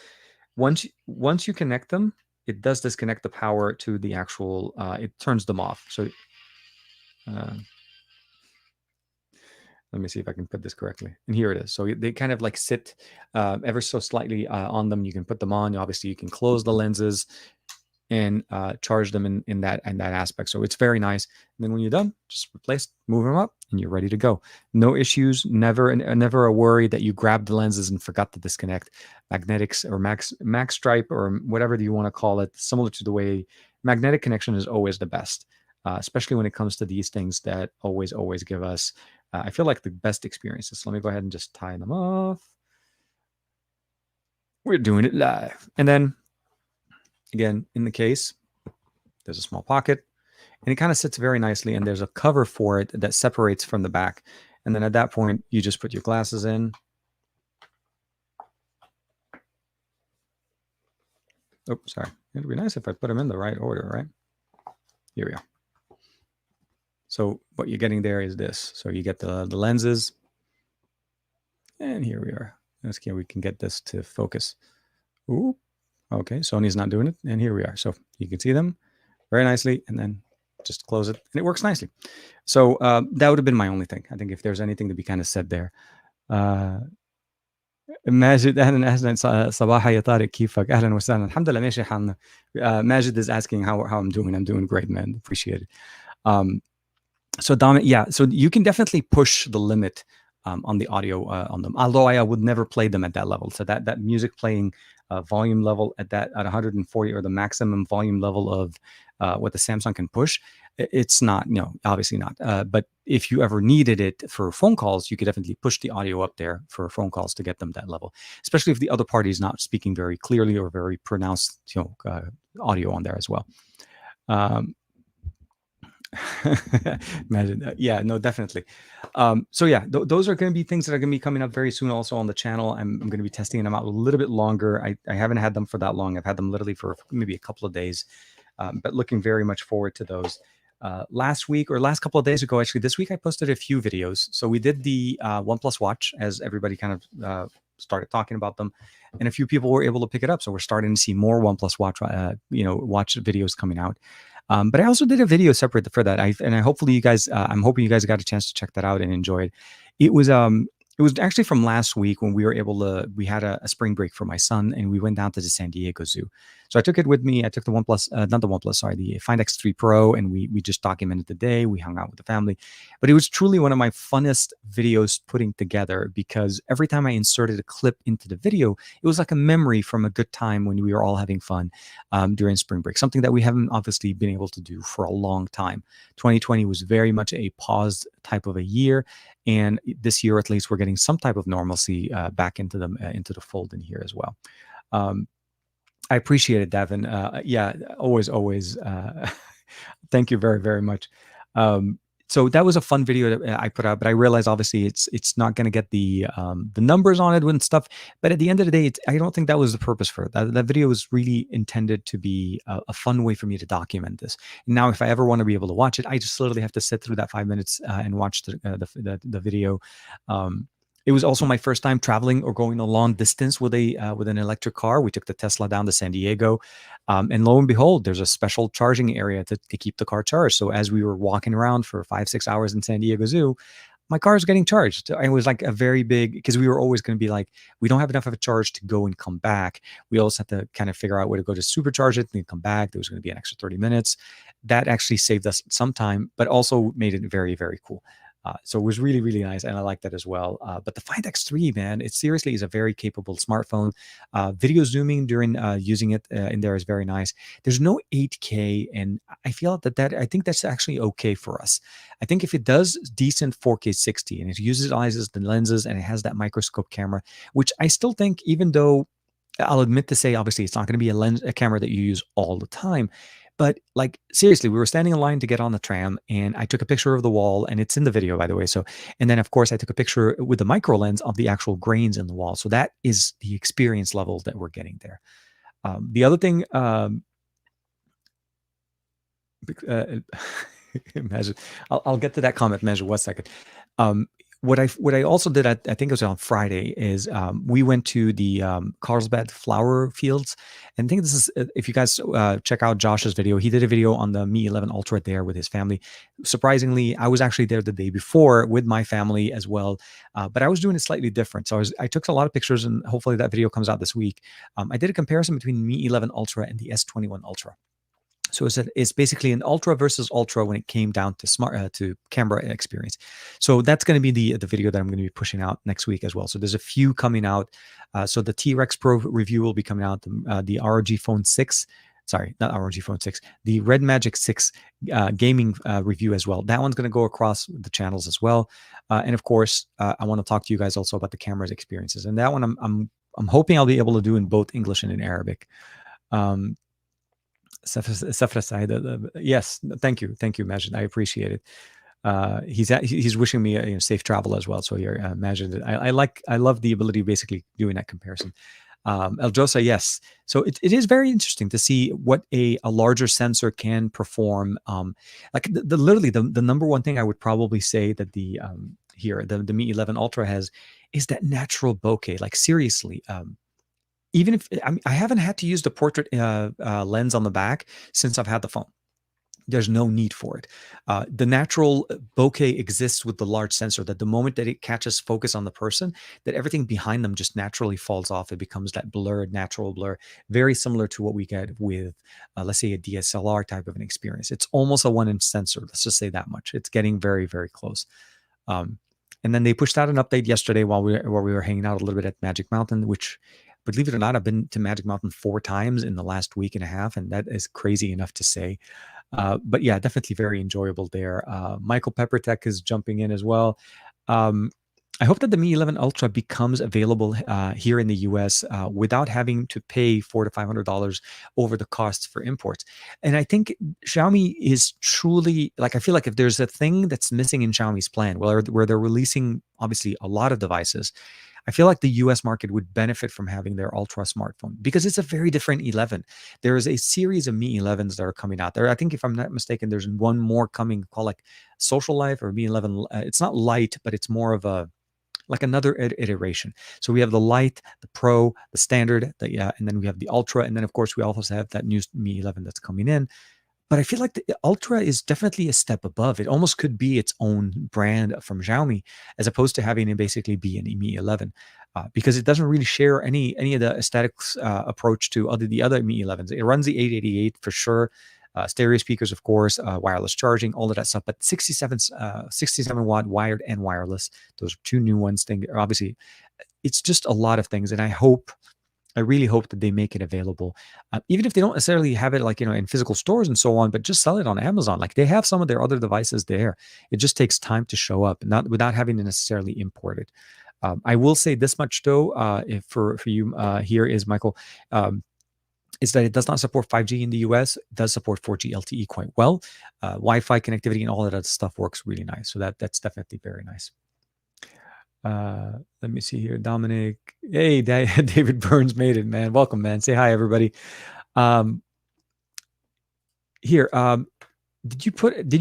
Once you connect them, it does disconnect the power to the actual, it turns them off. So Let me see if I can put this correctly. And here it is. So they kind of like sit ever so slightly on them. You can put them on. Obviously, you can close the lenses and charge them in that aspect. So it's very nice. And then when you're done, just replace, move them up, and you're ready to go. No issues. Never a worry that you grabbed the lenses and forgot to disconnect. Magnetics or max stripe or whatever you want to call it, similar to the way magnetic connection is always the best, especially when it comes to these things that always give us. I feel like the best experiences. So let me go ahead and just tie them off. We're doing it live. And then again, in the case, there's a small pocket and it kind of sits very nicely. And there's a cover for it that separates from the back. And then at that point, you just put your glasses in. Oh, sorry. It'd be nice if I put them in the right order, right? Here we go. So what you're getting there is this. So you get the lenses. And here we are. Let's see if we can get this to focus. Ooh. Okay, Sony's not doing it. And here we are. So you can see them very nicely and then just close it. And it works nicely. So that would have been my only thing. I think if there's anything to be kind of said there. ماجد اهلا صباحا يا طارق كيفك اهلا وسهلا الحمد لله ماشي حالنا. Majid is asking how I'm doing. I'm doing great, man. Appreciate it. So Dom, yeah, so you can definitely push the limit on the audio on them. Although I would never play them at that level. So that music playing volume level at 140 or the maximum volume level of what the Samsung can push, it's not, obviously not. But if you ever needed it for phone calls, you could definitely push the audio up there for phone calls to get them that level, especially if the other party is not speaking very clearly or very pronounced, audio on there as well. Imagine that. Yeah, no, definitely. So yeah, those are going to be things that are going to be coming up very soon also on the channel. I'm going to be testing them out a little bit longer. I haven't had them for that long. I've had them literally for maybe a couple of days, but looking very much forward to those. Last week or last couple of days ago, actually, this week I posted a few videos. So we did the Oneplus Watch, as everybody kind of started talking about them, and a few people were able to pick it up. So we're starting to see more Oneplus Watch, watch videos coming out. But I also did a video separate for that. Hopefully you guys, I'm hoping you guys got a chance to check that out and enjoy it. It was actually from last week when we had a spring break for my son and we went down to the San Diego Zoo. So I took it with me. I took the OnePlus, not the OnePlus, sorry, the Find X3 Pro, and we just documented the day. We hung out with the family. But it was truly one of my funnest videos putting together because every time I inserted a clip into the video, it was like a memory from a good time when we were all having fun during spring break, something that we haven't obviously been able to do for a long time. 2020 was very much a paused type of a year. And this year, at least, we're getting some type of normalcy back into the fold in here as well. I appreciate it, Davin. Yeah, always. Thank you very, very much. So that was a fun video that I put out, but I realized obviously it's not going to get the numbers on it and stuff. But at the end of the day, I don't think that was the purpose for it. That video was really intended to be a fun way for me to document this. And now, if I ever want to be able to watch it, I just literally have to sit through that 5 minutes and watch the video. It was also my first time traveling or going a long distance with an electric car. We took the Tesla down to San Diego, and lo and behold, there's a special charging area to keep the car charged. So as we were walking around for 5-6 hours in San Diego Zoo, my car is getting charged. It was like a very big, because we were always going to be like, we don't have enough of a charge to go and come back. We also had to kind of figure out where to go to supercharge it and come back. There was going to be an extra 30 minutes. That actually saved us some time, but also made it very, very cool. So it was really, really nice, and I like that as well. But the Find X3, man, it seriously is a very capable smartphone. Video zooming during using it in there is very nice. There's no 8K, and I feel that I think that's actually okay for us. I think if it does decent 4K 60 and it utilizes the lenses and it has that microscope camera, which I still think, even though I'll admit to say, obviously, it's not going to be a camera that you use all the time. But like, seriously, we were standing in line to get on the tram and I took a picture of the wall, and it's in the video, by the way. So, and then of course I took a picture with the micro lens of the actual grains in the wall. So that is the experience level that we're getting there. The other thing, imagine, I'll get to that comment, measure 1 second. what I also did, I think it was on Friday, is we went to the Carlsbad flower fields, and I think this is if you guys check out Josh's video, he did a video on the Mi 11 Ultra there with his family. Surprisingly, I was actually there the day before with my family as well, but I was doing it slightly different. So I took a lot of pictures, and hopefully that video comes out this week. I did a comparison between Mi 11 Ultra and the S21 Ultra. So it's basically an ultra versus ultra when it came down to to camera experience. So that's going to be the video that I'm going to be pushing out next week as well. So there's a few coming out. So the T-Rex Pro review will be coming out. The ROG Phone 6, sorry, not ROG Phone 6, the Red Magic 6 gaming review as well. That one's going to go across the channels as well. And of course, I want to talk to you guys also about the camera's experiences. And that one I'm hoping I'll be able to do in both English and in Arabic. Yes, thank you, Majid. I appreciate it. He's wishing me safe travel as well. So you're Majid. I love the ability of basically doing that comparison. El Josa, yes. So it is very interesting to see what a larger sensor can perform. Like literally the number one thing I would probably say that the Mi 11 Ultra has is that natural bokeh. Like seriously, even if I haven't had to use the portrait lens on the back since I've had the phone. There's no need for it. The natural bokeh exists with the large sensor, that the moment that it catches focus on the person, that everything behind them just naturally falls off. It becomes that blurred, natural blur, very similar to what we get with, let's say, a DSLR type of an experience. It's almost a 1-inch sensor. Let's just say that much. It's getting very, very close. And then they pushed out an update yesterday while we were hanging out a little bit at Magic Mountain, which, believe it or not, I've been to Magic Mountain 4 times in the last week and a half, and that is crazy enough to say. But yeah, definitely very enjoyable there. Michael Peppertech is jumping in as well. I hope that the Mi 11 Ultra becomes available here in the US without having to pay $400 to $500 over the costs for imports. And I think Xiaomi is truly, like, I feel like if there's a thing that's missing in Xiaomi's plan, where they're releasing obviously a lot of devices, I feel like the US market would benefit from having their Ultra smartphone, because it's a very different 11. There is a series of Mi 11s that are coming out there. I think, if I'm not mistaken, there's one more coming called like Social Life or Mi 11. It's not light, but it's more of a like another iteration. So we have the Lite, the Pro, the Standard, and then we have the Ultra, and then of course we also have that new Mi 11 that's coming in. But I feel like the Ultra is definitely a step above. It almost could be its own brand from Xiaomi, as opposed to having it basically be an Mi 11, because it doesn't really share any of the aesthetics approach to the other Mi 11s. It runs the 888 for sure. Stereo speakers, of course, wireless charging, all of that stuff. But 67 watt wired and wireless. Those are 2 new ones. Obviously, it's just a lot of things, and I really hope that they make it available, even if they don't necessarily have it like, in physical stores and so on, but just sell it on Amazon. Like they have some of their other devices there. It just takes time to show up, not without having to necessarily import it. I will say this much though, if for you here is Michael, is that it does not support 5G in the US. It does support 4G LTE quite well. Wi-Fi connectivity and all of that stuff works really nice. So that's definitely very nice. Let me see here. Dominic. Hey, David Burns made it, man. Welcome, man. Say hi, everybody. Here, did you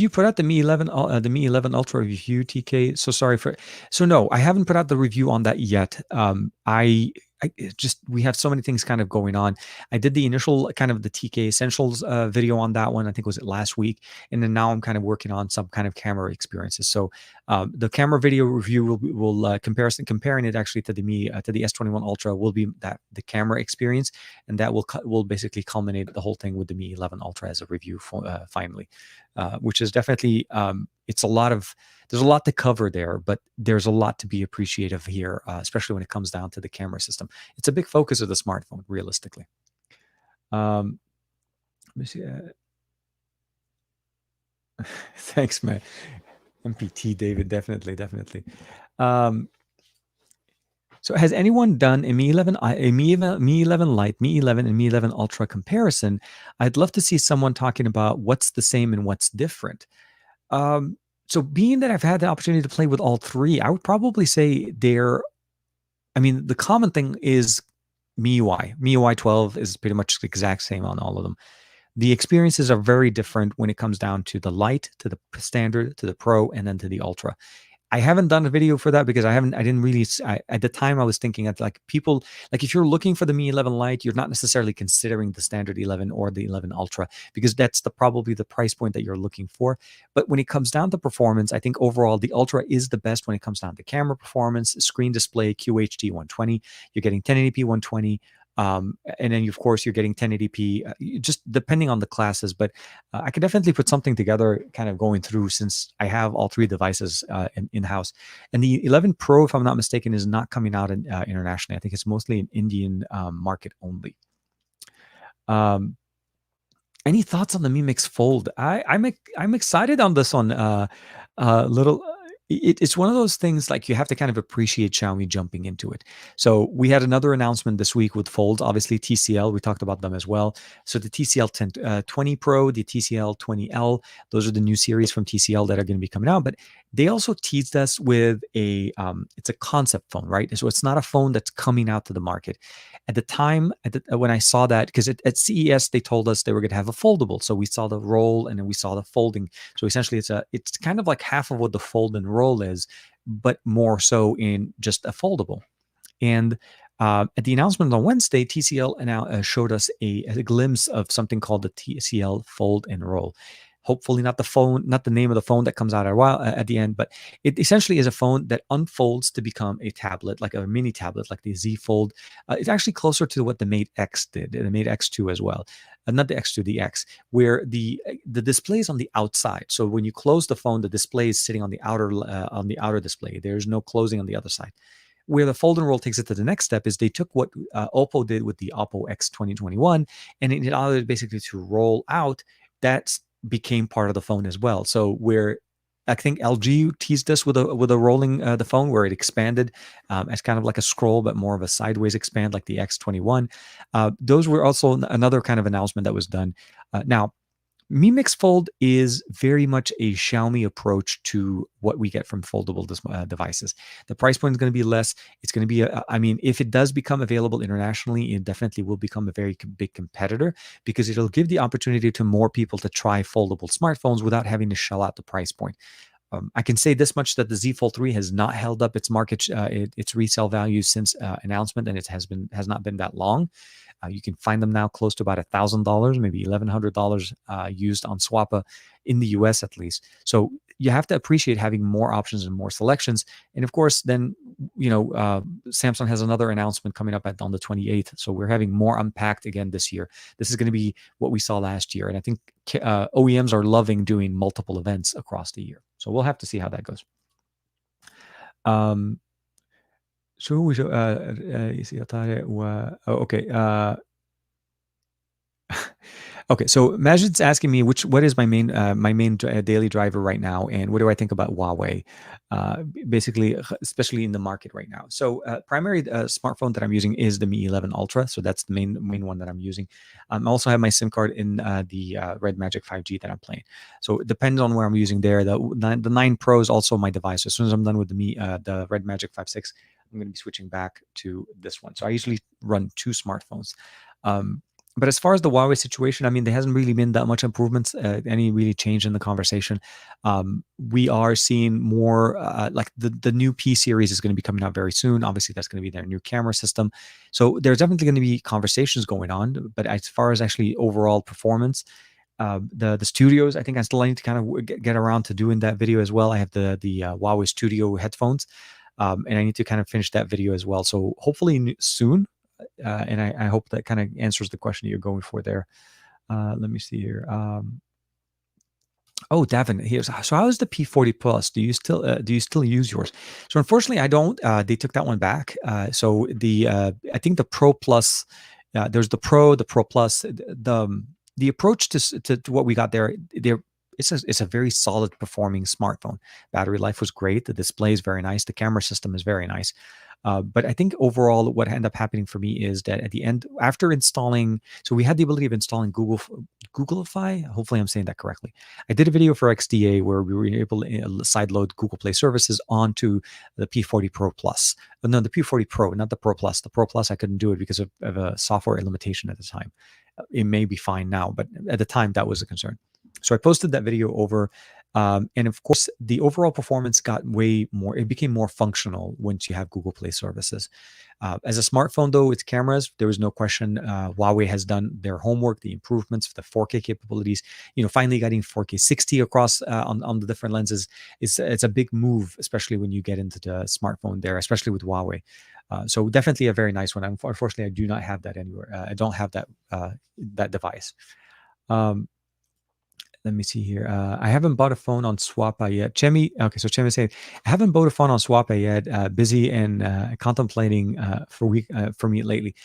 put out the Mi 11 Ultra review, TK? So no, I haven't put out the review on that yet. We have so many things kind of going on. I did the initial kind of the TK Essentials video on that one. I think was it last week, and then now I'm kind of working on some kind of camera experiences. So the camera video review will comparing it actually to the S21 Ultra will be the camera experience, and that will basically culminate the whole thing with the Mi 11 Ultra as a review finally, which is definitely there's a lot to cover there, but there's a lot to be appreciative here, especially when it comes down to the camera system. It's a big focus of the smartphone, realistically. Let me see. Thanks, man. MPT, David, definitely. So has anyone done a Mi 11 Lite, Mi 11, and Mi 11 Ultra comparison? I'd love to see someone talking about what's the same and what's different. So being that I've had the opportunity to play with all 3, I would probably say the common thing is MIUI. MIUI 12 is pretty much the exact same on all of them. The experiences are very different when it comes down to the Lite, to the Standard, to the Pro, and then to the Ultra. I haven't done a video for that because I didn't really, at the time I was thinking that like people, like if you're looking for the Mi 11 Lite, you're not necessarily considering the standard 11 or the 11 Ultra because that's probably the price point that you're looking for. But when it comes down to performance, I think overall the Ultra is the best when it comes down to camera performance, screen display, QHD 120. You're getting 1080p 120. And then, of course, you're getting 1080p, just depending on the classes. But I can definitely put something together kind of going through since I have all three devices in-house. And the 11 Pro, if I'm not mistaken, is not coming out internationally. I think it's mostly an Indian market only. Any thoughts on the Mi Mix Fold? I'm excited on this one. Little, it's one of those things like you have to kind of appreciate Xiaomi jumping into it. So we had another announcement this week with Folds. Obviously TCL, we talked about them as well. So the TCL 20 Pro, the TCL 20L, those are the new series from TCL that are going to be coming out. But they also teased us with it's a concept phone, right? So it's not a phone that's coming out to the market. At the time, when I saw that, because at CES they told us they were going to have a foldable, so we saw the roll and then we saw the folding. So essentially, it's kind of like half of what the fold and roll is, but more so in just a foldable. And at the announcement on Wednesday, TCL showed us a glimpse of something called the TCL Fold and Roll. Hopefully not the phone, not the name of the phone that comes out at the end, but it essentially is a phone that unfolds to become a tablet, like a mini tablet, like the Z Fold. It's actually closer to what the Mate X did, the Mate X2 as well. Not the X2, the X, where the display is on the outside. So when you close the phone, the display is sitting on the outer display. There's no closing on the other side. Where the fold and roll takes it to the next step is they took what OPPO did with the OPPO X 2021, and it allowed it basically to roll out. That became part of the phone as well. So where I think LG teased us with a rolling the phone where it expanded as kind of like a scroll, but more of a sideways expand like the X21. Those were also another kind of announcement that was done. Now, Mi Mix Fold is very much a Xiaomi approach to what we get from foldable devices. The price point is going to be less. It's going to be, I mean, if it does become available internationally, it definitely will become a very big competitor because it'll give the opportunity to more people to try foldable smartphones without having to shell out the price point. I can say this much that the Z Fold 3 has not held up its its resale value since announcement, and it has not been that long. You can find them now close to about $1,000, maybe $1,100 used on Swappa in the US at least. So you have to appreciate having more options and more selections. And of course, then Samsung has another announcement coming up on the 28th. So we're having more unpacked again this year. This is going to be what we saw last year, and I think OEMs are loving doing multiple events across the year. So we'll have to see how that goes. شو يا طارق okay. Okay, so Majid's asking me what is my main daily driver right now, and what do I think about Huawei, basically, especially in the market right now. So primary smartphone that I'm using is the Mi 11 Ultra, so that's the main one that I'm using. I also have my SIM card in the Red Magic 5G that I'm playing. So it depends on where I'm using there. The 9 Pro is also my device. As soon as I'm done with the Red Magic 5.6, I'm going to be switching back to this one. So I usually run 2 smartphones. But as far as the Huawei situation, I mean, there hasn't really been that much improvements, any really change in the conversation. We are seeing more like the new P series is going to be coming out very soon. Obviously, that's going to be their new camera system. So there's definitely going to be conversations going on. But as far as actually overall performance, the studios, I think I still need to kind of get around to doing that video as well. I have the Huawei Studio headphones, and I need to kind of finish that video as well. So hopefully soon. And I hope that kind of answers the question you're going for there. Let me see here. Oh, Davin, here's so how is the P40 Plus? Do you still use yours? So unfortunately, I don't. They took that one back. So I think the Pro Plus, there's the Pro Plus. The approach to what we got there. It's a very solid performing smartphone. Battery life was great. The display is very nice. The camera system is very nice. But I think overall, what ended up happening for me is that at the end, after installing, so we had the ability of installing Googleify. Hopefully, I'm saying that correctly. I did a video for XDA where we were able to sideload Google Play services onto the P40 Pro Plus. But no, the P40 Pro, not the Pro Plus. The Pro Plus, I couldn't do it because of a software limitation at the time. It may be fine now, but at the time, that was a concern. So I posted that video over. And of course, the overall performance got way more, it became more functional once you have Google Play services. As a smartphone, though, its cameras, there was no question. Huawei has done their homework, the improvements for the 4K capabilities. Finally getting 4K 60 across on the different lenses it's a big move, especially when you get into the smartphone there, especially with Huawei. So definitely a very nice one. Unfortunately, I do not have that anywhere. I don't have that device. Let me see here. I haven't bought a phone on Swappa yet. Chemi, okay, so Chemi said, I haven't bought a phone on Swappa yet. Busy and contemplating for me lately.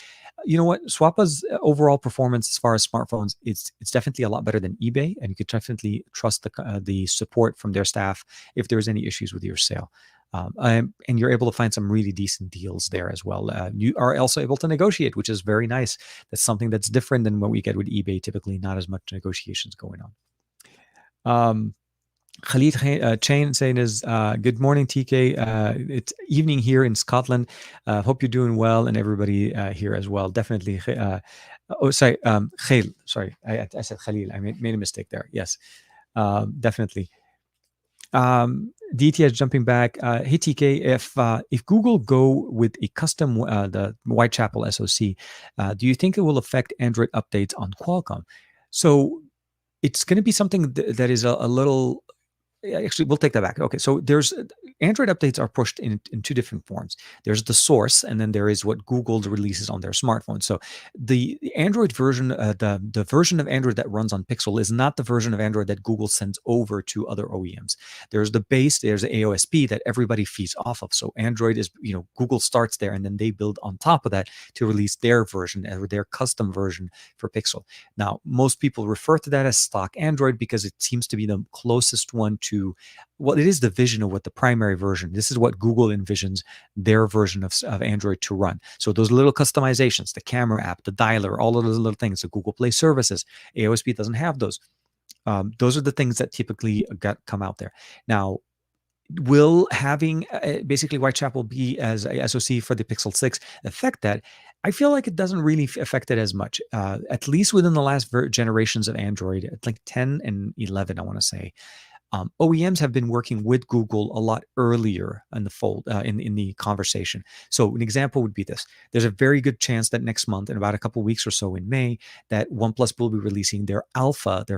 You know what? Swappa's overall performance as far as smartphones, it's definitely a lot better than eBay, and you could definitely trust the support from their staff if there's any issues with your sale. And you're able to find some really decent deals there as well. You are also able to negotiate, which is very nice. That's something that's different than what we get with eBay. Typically, not as much negotiations going on. Khalid Chain saying is, good morning, TK. It's evening here in Scotland. Hope you're doing well, and everybody here as well. Definitely. Sorry, Khail. Sorry, I said Khalil. I made a mistake there. Yes, definitely. DTS jumping back. Hey TK, if Google go with a custom the Whitechapel SoC, do you think it will affect Android updates on Qualcomm? So it's going to be something that is a little. Actually, we'll take that back. Okay, so there's Android updates are pushed in two different forms. There's the source, and then there is what Google releases on their smartphone. So the Android version, the version of Android that runs on Pixel is not the version of Android that Google sends over to other OEMs. There's the base, there's the AOSP that everybody feeds off of. So Android is, Google starts there, and then they build on top of that to release their version or their custom version for Pixel. Now, most people refer to that as stock Android because it seems to be the closest one to it is the vision of what the primary version. This is what Google envisions their version of Android to run. So those little customizations, the camera app, the dialer, all of those little things, the Google Play services, AOSP doesn't have those. Those are the things that typically come out there. Now, will having basically Whitechapel be as a SoC for the Pixel 6 affect that? I feel like it doesn't really affect it as much, at least within the last generations of Android, like 10 and 11, I want to say. OEMs have been working with Google a lot earlier in the fold in the conversation. So an example would be this: there's a very good chance that next month, in about a couple of weeks or so in May, that OnePlus will be releasing their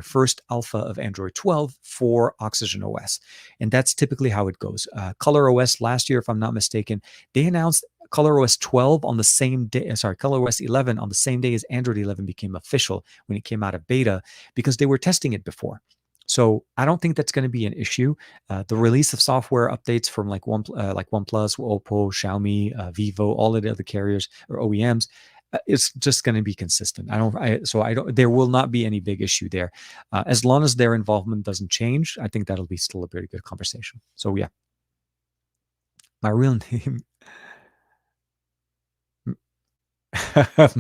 first alpha of Android 12 for Oxygen OS, and that's typically how it goes. Color OS last year, if I'm not mistaken, they announced ColorOS 12 on the same day, ColorOS 11 on the same day as Android 11 became official when it came out of beta, because they were testing it before. So I don't think that's going to be an issue. The release of software updates from like OnePlus, OPPO, Xiaomi, Vivo, all of the other carriers or OEMs, it's just going to be consistent. There will not be any big issue there. As long as their involvement doesn't change, I think that'll be still a very good conversation. So yeah. My real name,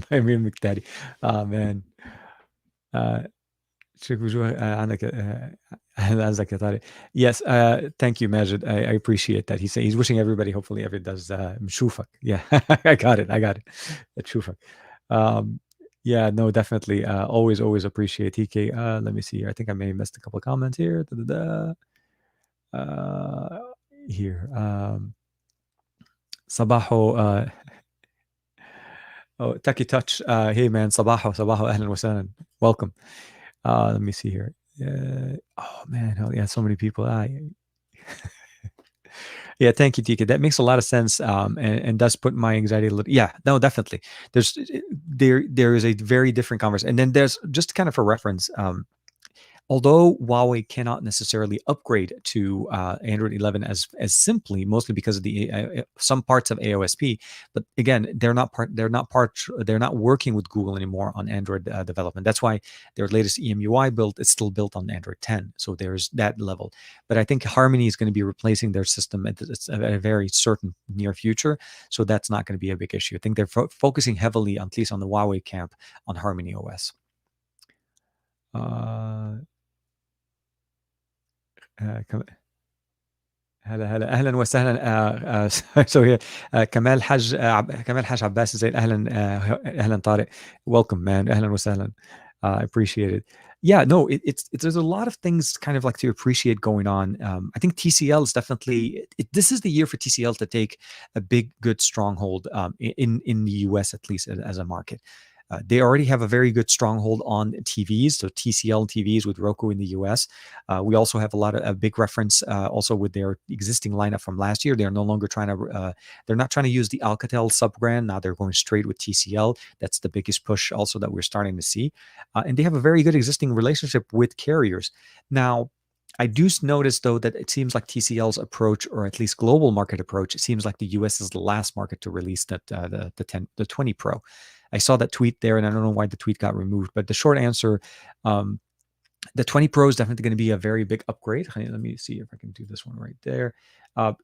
my real McDaddy. Oh man. Yes, thank you, Majid. I appreciate that. He's wishing everybody, hopefully, does mshufak. Yeah, I got it. Mshufak. Yeah, no, definitely. Always appreciate TK. Let me see here. I think I may have missed a couple of comments here. Here. Sabaho. Oh, Taki Touch. Hey, man. Sabaho. Ahlan wa sahlan. Welcome. Let me see here. Oh man, hell yeah, so many people. Yeah, thank you, TK. That makes a lot of sense, and does put my anxiety a little. Yeah, no, definitely. There is a very different conversation, and then there's just kind of for reference. Although Huawei cannot necessarily upgrade to Android 11 as simply, mostly because of the some parts of AOSP, but again, they're not working with Google anymore on Android development. That's why their latest EMUI build is still built on Android 10. So there's that level. But I think Harmony is going to be replacing their system at a very certain near future. So that's not going to be a big issue. I think they're focusing heavily, at least on the Huawei camp, on Harmony OS. هلا اهلا وسهلا. So here كمال حاج عباس زين. اهلا طارق. Welcome, man. اهلا وسهلا. I appreciate it. Yeah, no, it's there's a lot of things kind of like to appreciate going on. I think TCL is definitely this is the year for TCL to take a big, good stronghold in the US at least as a market. They already have a very good stronghold on TVs, so TCL TVs with Roku in the US. We also have a big reference also with their existing lineup from last year. They're no longer they're not trying to use the Alcatel sub brand. Now they're going straight with TCL. That's the biggest push also that we're starting to see. And they have a very good existing relationship with carriers. Now, I do notice though that it seems like TCL's approach, or at least global market approach, it seems like the US is the last market to release the 20 Pro. I saw that tweet there, and I don't know why the tweet got removed. But the short answer, um, the 20 Pro is definitely going to be a very big upgrade. Let me see if I can do this one right there.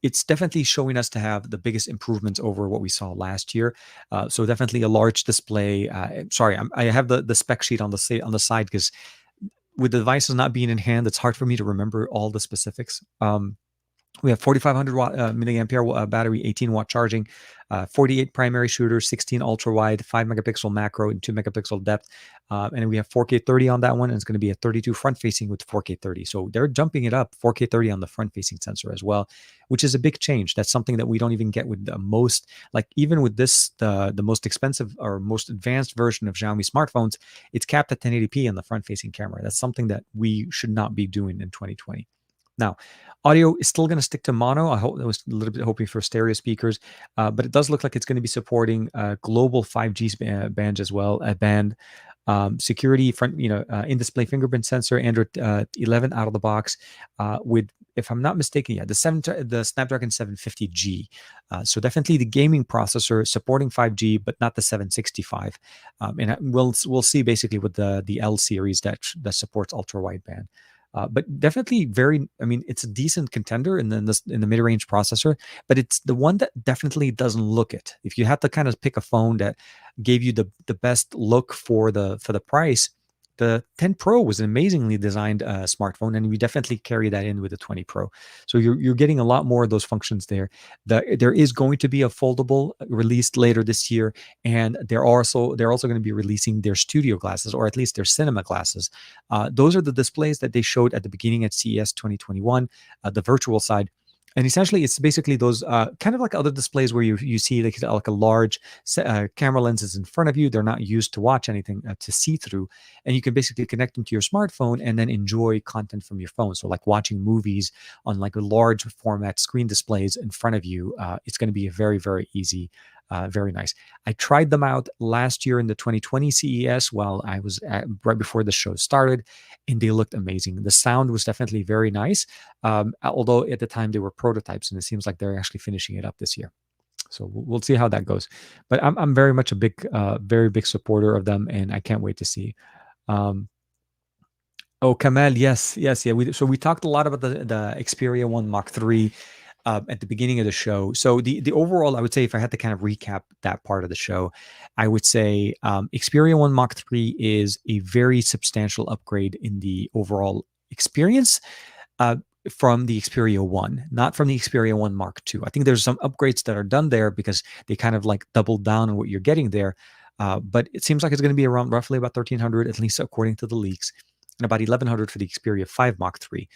It's definitely showing us to have the biggest improvements over what we saw last year. So definitely a large display. Sorry, I have the spec sheet on the side because with the devices not being in hand, it's hard for me to remember all the specifics. We have 4,500 watt milliampere battery, 18-watt charging, 48 primary shooters, 16 ultra wide, 5 megapixel macro, and 2 megapixel depth. And we have 4K 30 on that one, and it's going to be a 32 front facing with 4K 30. So they're jumping it up, 4K 30 on the front facing sensor as well, which is a big change. That's something that we don't even get with the most, like even with this, the most expensive or most advanced version of Xiaomi smartphones, it's capped at 1080p on the front facing camera. That's something that we should not be doing in 2020. Now, audio is still going to stick to mono. I was a little bit hoping for stereo speakers, but it does look like it's going to be supporting global 5G band as well. Band security front, in-display fingerprint sensor, Android 11 out of the box with, if I'm not mistaken, the Snapdragon 750G. So definitely the gaming processor supporting 5G, but not the 765. And we'll see basically with the L series that supports ultra wideband. But definitely it's a decent contender in the mid-range processor, but it's the one that definitely doesn't look it. If you had to kind of pick a phone that gave you the best look for the price, the 10 Pro was an amazingly designed smartphone, and we definitely carry that in with the 20 Pro. So you're getting a lot more of those functions there. There is going to be a foldable released later this year, and they're also going to be releasing their studio glasses, or at least their cinema glasses. Those are the displays that they showed at the beginning at CES 2021, the virtual side. And essentially, it's basically those kind of like other displays where you see like a large camera lenses in front of you. They're not used to watch anything, to see through. And you can basically connect them to your smartphone and then enjoy content from your phone. So like watching movies on like a large format screen displays in front of you, it's going to be a very, very easy. Very nice. I tried them out last year in the 2020 CES while I was right before the show started, and they looked amazing. The sound was definitely very nice, although at the time they were prototypes, and it seems like they're actually finishing it up this year. So we'll see how that goes. But I'm very much a very big supporter of them, and I can't wait to see. Um, Oh, Kamal, yes, yes, yeah. We talked a lot about the Xperia 1 Mark III at the beginning of the show. So the overall, I would say, if I had to kind of recap that part of the show, I would say Xperia 1 Mark III is a very substantial upgrade in the overall experience uh, from the Xperia 1, not from the Xperia 1 Mark II. I think there's some upgrades that are done there because they kind of like doubled down on what you're getting there. But it seems like it's going to be around roughly about 1,300, at least according to the leaks, and about 1,100 for the Xperia 5 Mark III.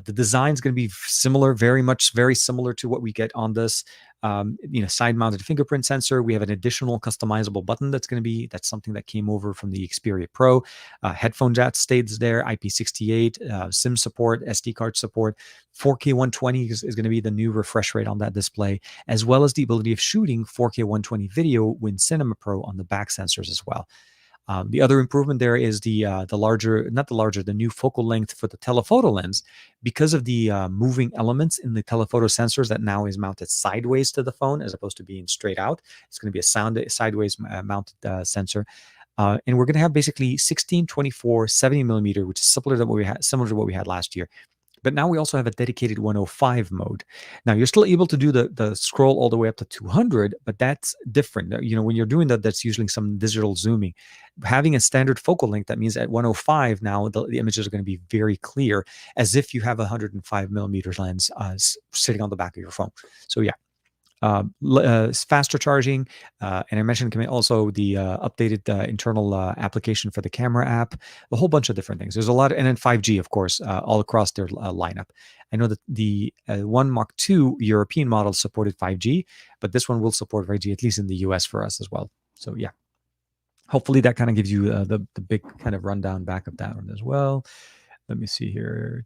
The design is going to be similar, very similar to what we get on this. Side-mounted fingerprint sensor. We have an additional customizable button that's something that came over from the Xperia Pro. Headphone jack stays there. IP68, SIM support, SD card support. 4K 120 is going to be the new refresh rate on that display, as well as the ability of shooting 4K 120 video with Cinema Pro on the back sensors as well. The other improvement there is the new focal length for the telephoto lens, because of the moving elements in the telephoto sensors that now is mounted sideways to the phone as opposed to being straight out. It's going to be a sideways mounted sensor. And we're going to have basically 16, 24, 70 millimeter, which is similar to what we had last year. But now we also have a dedicated 105 mode. Now you're still able to do the scroll all the way up to 200, but that's different. When you're doing that, that's usually some digital zooming. Having a standard focal length, that means at 105 now the images are going to be very clear, as if you have a 105 millimeter lens sitting on the back of your phone. So yeah. faster charging, and I mentioned also the updated internal application for the camera app, a whole bunch of different things. There's a lot, and then 5G, of course, all across their lineup. I know that the One Mark II European model supported 5G, but this one will support 5G, at least in the US for us as well. So yeah, hopefully that kind of gives you the big kind of rundown back of that one as well. Let me see here.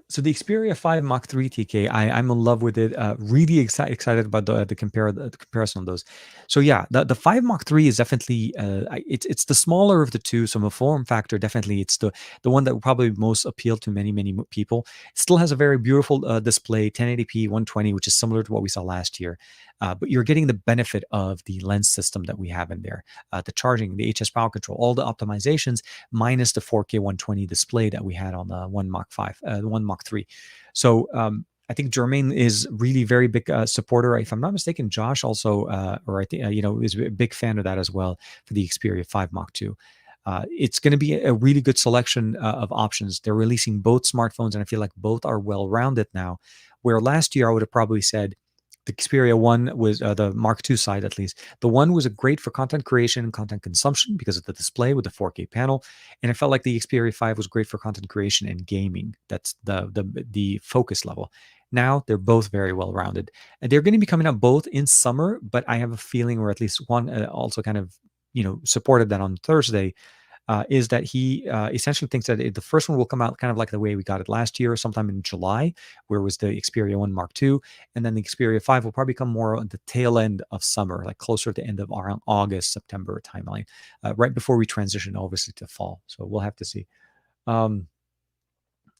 So the Xperia 5 Mark III TK, I'm in love with it. Really excited about the comparison of those. So yeah, the 5 Mark III is definitely it's the smaller of the two. So from a form factor, definitely it's the one that will probably most appeal to many people. It still has a very beautiful display, 1080p 120, which is similar to what we saw last year. But you're getting the benefit of the lens system that we have in there, the charging, the HS power control, all the optimizations, minus the 4K 120 display that we had on the One Mark 5, the One Mark 3. So I think Jermaine is really very big supporter. If I'm not mistaken, Josh also, or I think is a big fan of that as well for the Xperia 5 Mark 2. It's going to be a really good selection of options. They're releasing both smartphones, and I feel like both are well-rounded now. Where last year I would have probably said the Xperia One was the Mark II side, at least. The One was great for content creation and content consumption because of the display with the 4K panel, and I felt like the Xperia 5 was great for content creation and gaming. That's the focus level. Now they're both very well rounded, and they're going to be coming out both in summer. But I have a feeling, or at least one also kind of supported that on Thursday, is that he essentially thinks that the first one will come out kind of like the way we got it last year, sometime in July, where it was the Xperia 1 Mark II. And then the Xperia 5 will probably come more at the tail end of summer, like closer to the end of around August, September timeline, right before we transition, obviously, to fall. So we'll have to see.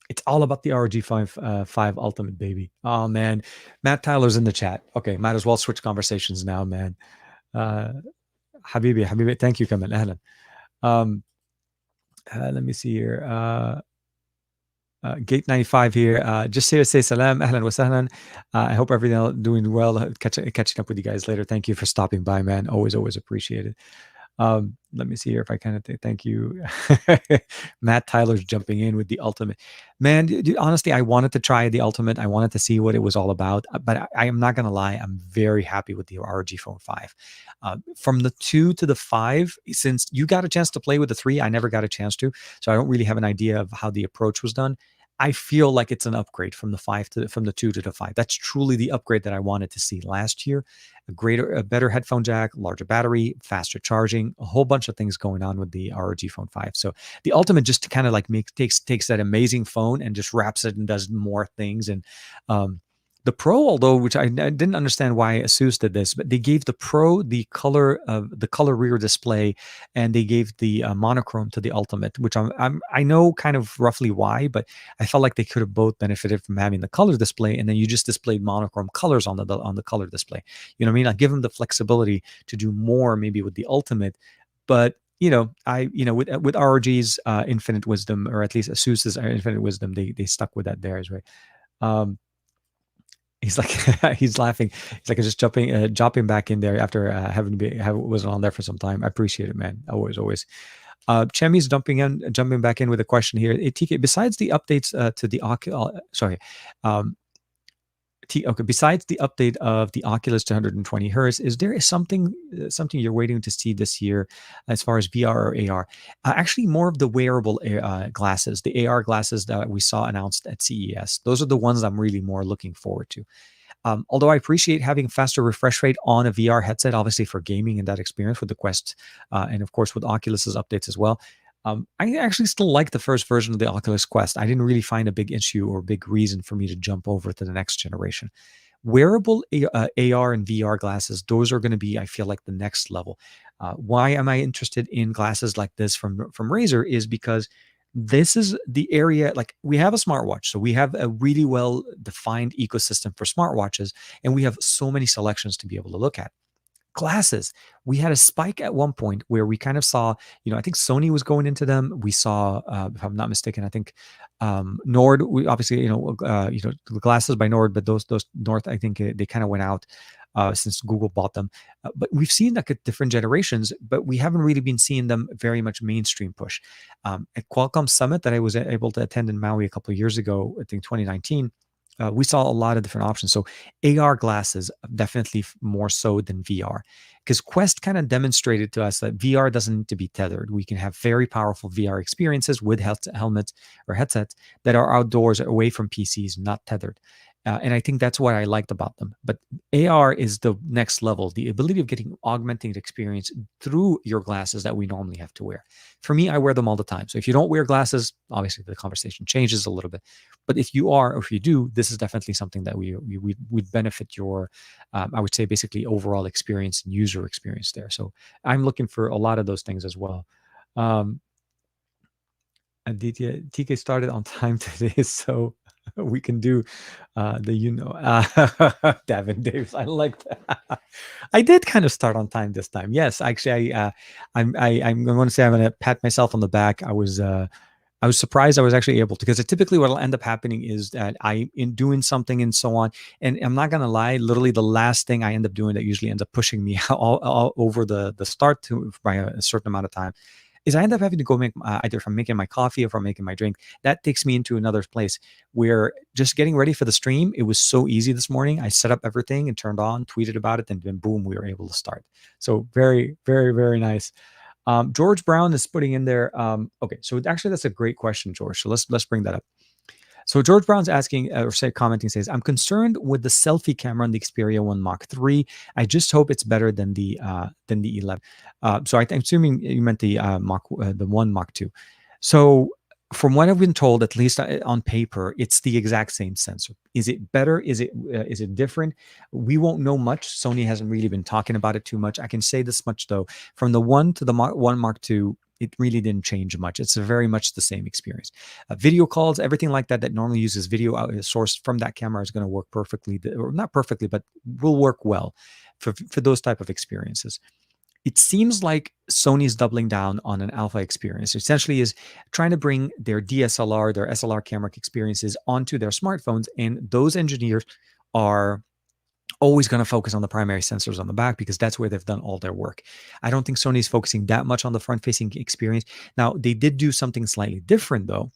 It's all about the ROG 5 Ultimate, baby. Oh, man. Matt Tyler's in the chat. Okay, might as well switch conversations now, man. Habibi, thank you, Kamal. Ahlan. Let me see here. Gate 95 here. Just here to say salam, ahlan wa sahlan. I hope everything doing well. Catching up with you guys later. Thank you for stopping by, man. Always appreciate it. Let me see here if I kind of thank you. Matt Tyler's jumping in with the Ultimate. Man, dude, honestly, I wanted to try the Ultimate. I wanted to see what it was all about. But I am not going to lie. I'm very happy with the ROG Phone 5. From the 2 to the 5, since you got a chance to play with the 3, I never got a chance to. So I don't really have an idea of how the approach was done. I feel like it's an upgrade from the 2 to the 5. That's truly the upgrade that I wanted to see last year. A better headphone jack, larger battery, faster charging, a whole bunch of things going on with the ROG Phone 5. So the Ultimate just kind of like takes that amazing phone and just wraps it and does more things. And the Pro, although, which I didn't understand why ASUS did this, but they gave the Pro the color rear display, and they gave the monochrome to the Ultimate, which I know kind of roughly why, but I felt like they could have both benefited from having the color display, and then you just displayed monochrome colors on the color display. You know what I mean? Like give them the flexibility to do more maybe with the Ultimate, but with ROG's infinite wisdom, or at least ASUS's infinite wisdom, they stuck with that theirs, right? He's like, he's laughing. He's like, just jumping back in there after wasn't on there for some time. I appreciate it, man. Always. Chemi's jumping back in with a question here. TK, besides the updates to the besides the update of the Oculus to 120 hertz, is there something you're waiting to see this year as far as VR or AR? Actually, more of the wearable glasses, the AR glasses that we saw announced at CES. Those are the ones I'm really more looking forward to. Although I appreciate having faster refresh rate on a VR headset, obviously for gaming and that experience with the Quest, and of course with Oculus's updates as well. I actually still like the first version of the Oculus Quest. I didn't really find a big issue or big reason for me to jump over to the next generation. Wearable AR and VR glasses, those are going to be, I feel like, the next level. Why am I interested in glasses like this from Razer is because this is the area, like we have a smartwatch. So we have a really well-defined ecosystem for smartwatches, and we have so many selections to be able to look at. Glasses, we had a spike at one point where we kind of saw, I think Sony was going into them. We saw, if I'm not mistaken, I think Nord. We obviously, the glasses by Nord, but those North, I think they kind of went out. since Google bought them. But we've seen like at different generations, but we haven't really been seeing them very much mainstream push. At Qualcomm Summit that I was able to attend in Maui a couple of years ago, I think 2019, we saw a lot of different options. So AR glasses, definitely more so than VR, because Quest kind of demonstrated to us that VR doesn't need to be tethered. We can have very powerful VR experiences with helmets or headsets that are outdoors, away from PCs, not tethered. And I think that's what I liked about them. But AR is the next level, the ability of getting augmented experience through your glasses that we normally have to wear. For me, I wear them all the time. So if you don't wear glasses, obviously the conversation changes a little bit. But if you are, or if you do, this is definitely something that would benefit your, I would say, basically overall experience and user experience there. So I'm looking for a lot of those things as well. Aditya, TK started on time today, so we can do Davin Davis. I like that. I did kind of start on time this time. Yes, actually, I'm going to say I'm going to pat myself on the back. I was surprised I was actually able to, because typically what will end up happening is that I in doing something and so on, and I'm not gonna lie, literally the last thing I end up doing that usually ends up pushing me all over the start to by a certain amount of time is I end up having to go make either if I'm making my coffee or if I'm making my drink. That takes me into another place where just getting ready for the stream, it was so easy this morning. I set up everything and turned on, tweeted about it, and then boom, we were able to start. So very, very, very nice. George Brown is putting in there. Okay, so actually that's a great question, George. So let's bring that up. So George Brown's asking commenting says, "I'm concerned with the selfie camera on the Xperia 1 Mark III. I just hope it's better than the 11." So I'm assuming you meant the the 1 Mark II. So from what I've been told, at least on paper, it's the exact same sensor. Is it better? Is it different? We won't know much. Sony hasn't really been talking about it too much. I can say this much though: from the 1 to the 1 Mark II, it really didn't change much. It's very much the same experience. Video calls, everything like that normally uses video sourced from that camera is going to work perfectly, or not perfectly, but will work well for those type of experiences. It seems like Sony's doubling down on an alpha experience. Essentially is trying to bring their DSLR, their SLR camera experiences onto their smartphones. And those engineers are always going to focus on the primary sensors on the back because that's where they've done all their work. I don't think Sony's focusing that much on the front-facing experience. Now, they did do something slightly different, though.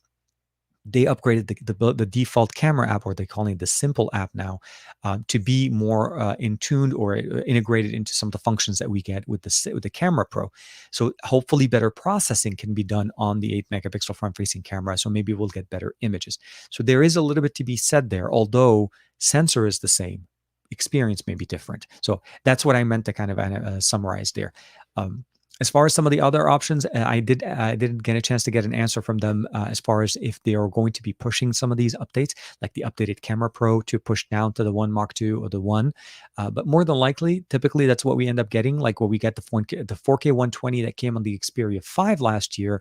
They upgraded the default camera app, or they're calling it the simple app now, to be more in tuned or integrated into some of the functions that we get with the Camera Pro. So hopefully better processing can be done on the 8-megapixel front-facing camera. So maybe we'll get better images. So there is a little bit to be said there, although sensor is the same. Experience may be different. So that's what I meant to kind of summarize there. As far as some of the other options, I didn't get a chance to get an answer from them as far as if they are going to be pushing some of these updates, like the updated Camera Pro to push down to the 1 Mark II or the 1. But more than likely, typically that's what we end up getting, like what we get the 4K 120 that came on the Xperia 5 last year.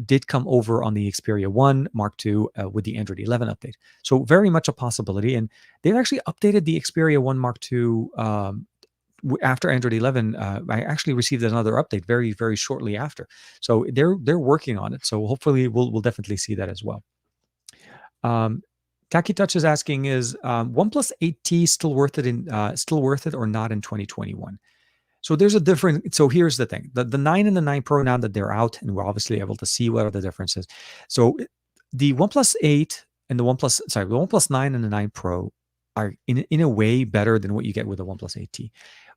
Did come over on the Xperia 1 Mark II with the Android 11 update. So very much a possibility. And they've actually updated the Xperia 1 Mark II after Android 11. I actually received another update very, very shortly after. So they're working on it. So hopefully we'll definitely see that as well. Taki Touch is asking, is OnePlus 8T still worth it or not in 2021? So there's a different. So here's the thing: the 9 and the 9 Pro, now that they're out, and we're obviously able to see what are the differences. So the OnePlus 8 and the OnePlus 9 and the 9 Pro are in a way better than what you get with the OnePlus 8T.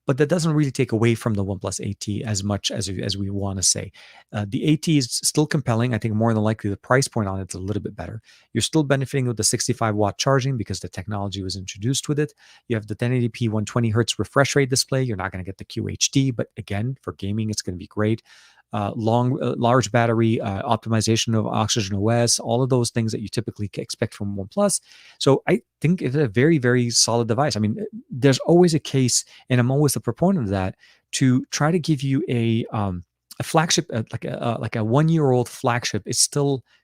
But that doesn't really take away from the OnePlus 8T as much as we want to say. The 8T is still compelling. I think more than likely the price point on it's a little bit better. You're still benefiting with the 65-watt charging because the technology was introduced with it. You have the 1080p 120 hertz refresh rate display. You're not going to get the QHD, but again, for gaming, it's going to be great. Large battery, optimization of Oxygen OS, all of those things that you typically expect from OnePlus. So I think it's a very, very solid device. I mean, there's always a case, and I'm always a proponent of that, to try to give you a flagship, like a 1-year-old flagship. It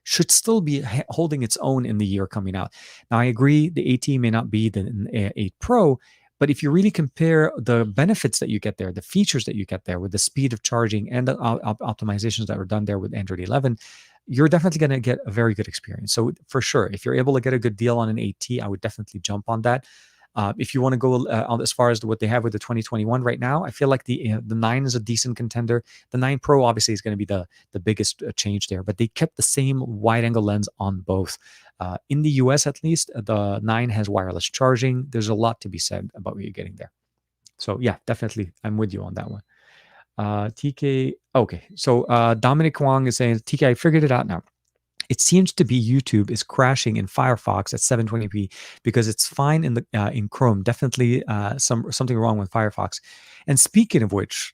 should still be holding its own in the year coming out. Now, I agree the 8T may not be the 8 Pro, but if you really compare the benefits that you get there, the features that you get there with the speed of charging and the optimizations that were done there with Android 11, you're definitely going to get a very good experience. So for sure, if you're able to get a good deal on an 8T, I would definitely jump on that. If you want to go as far as what they have with the 2021 right now, I feel like the 9 is a decent contender. The 9 Pro obviously is going to be the biggest change there, but they kept the same wide angle lens on both. In the US, at least, the 9 has wireless charging. There's a lot to be said about what you're getting there. So yeah, definitely, I'm with you on that one. TK, okay. So Dominic Wong is saying, TK, I figured it out now. It seems to be YouTube is crashing in Firefox at 720p because it's fine in Chrome. Definitely something wrong with Firefox. And speaking of which,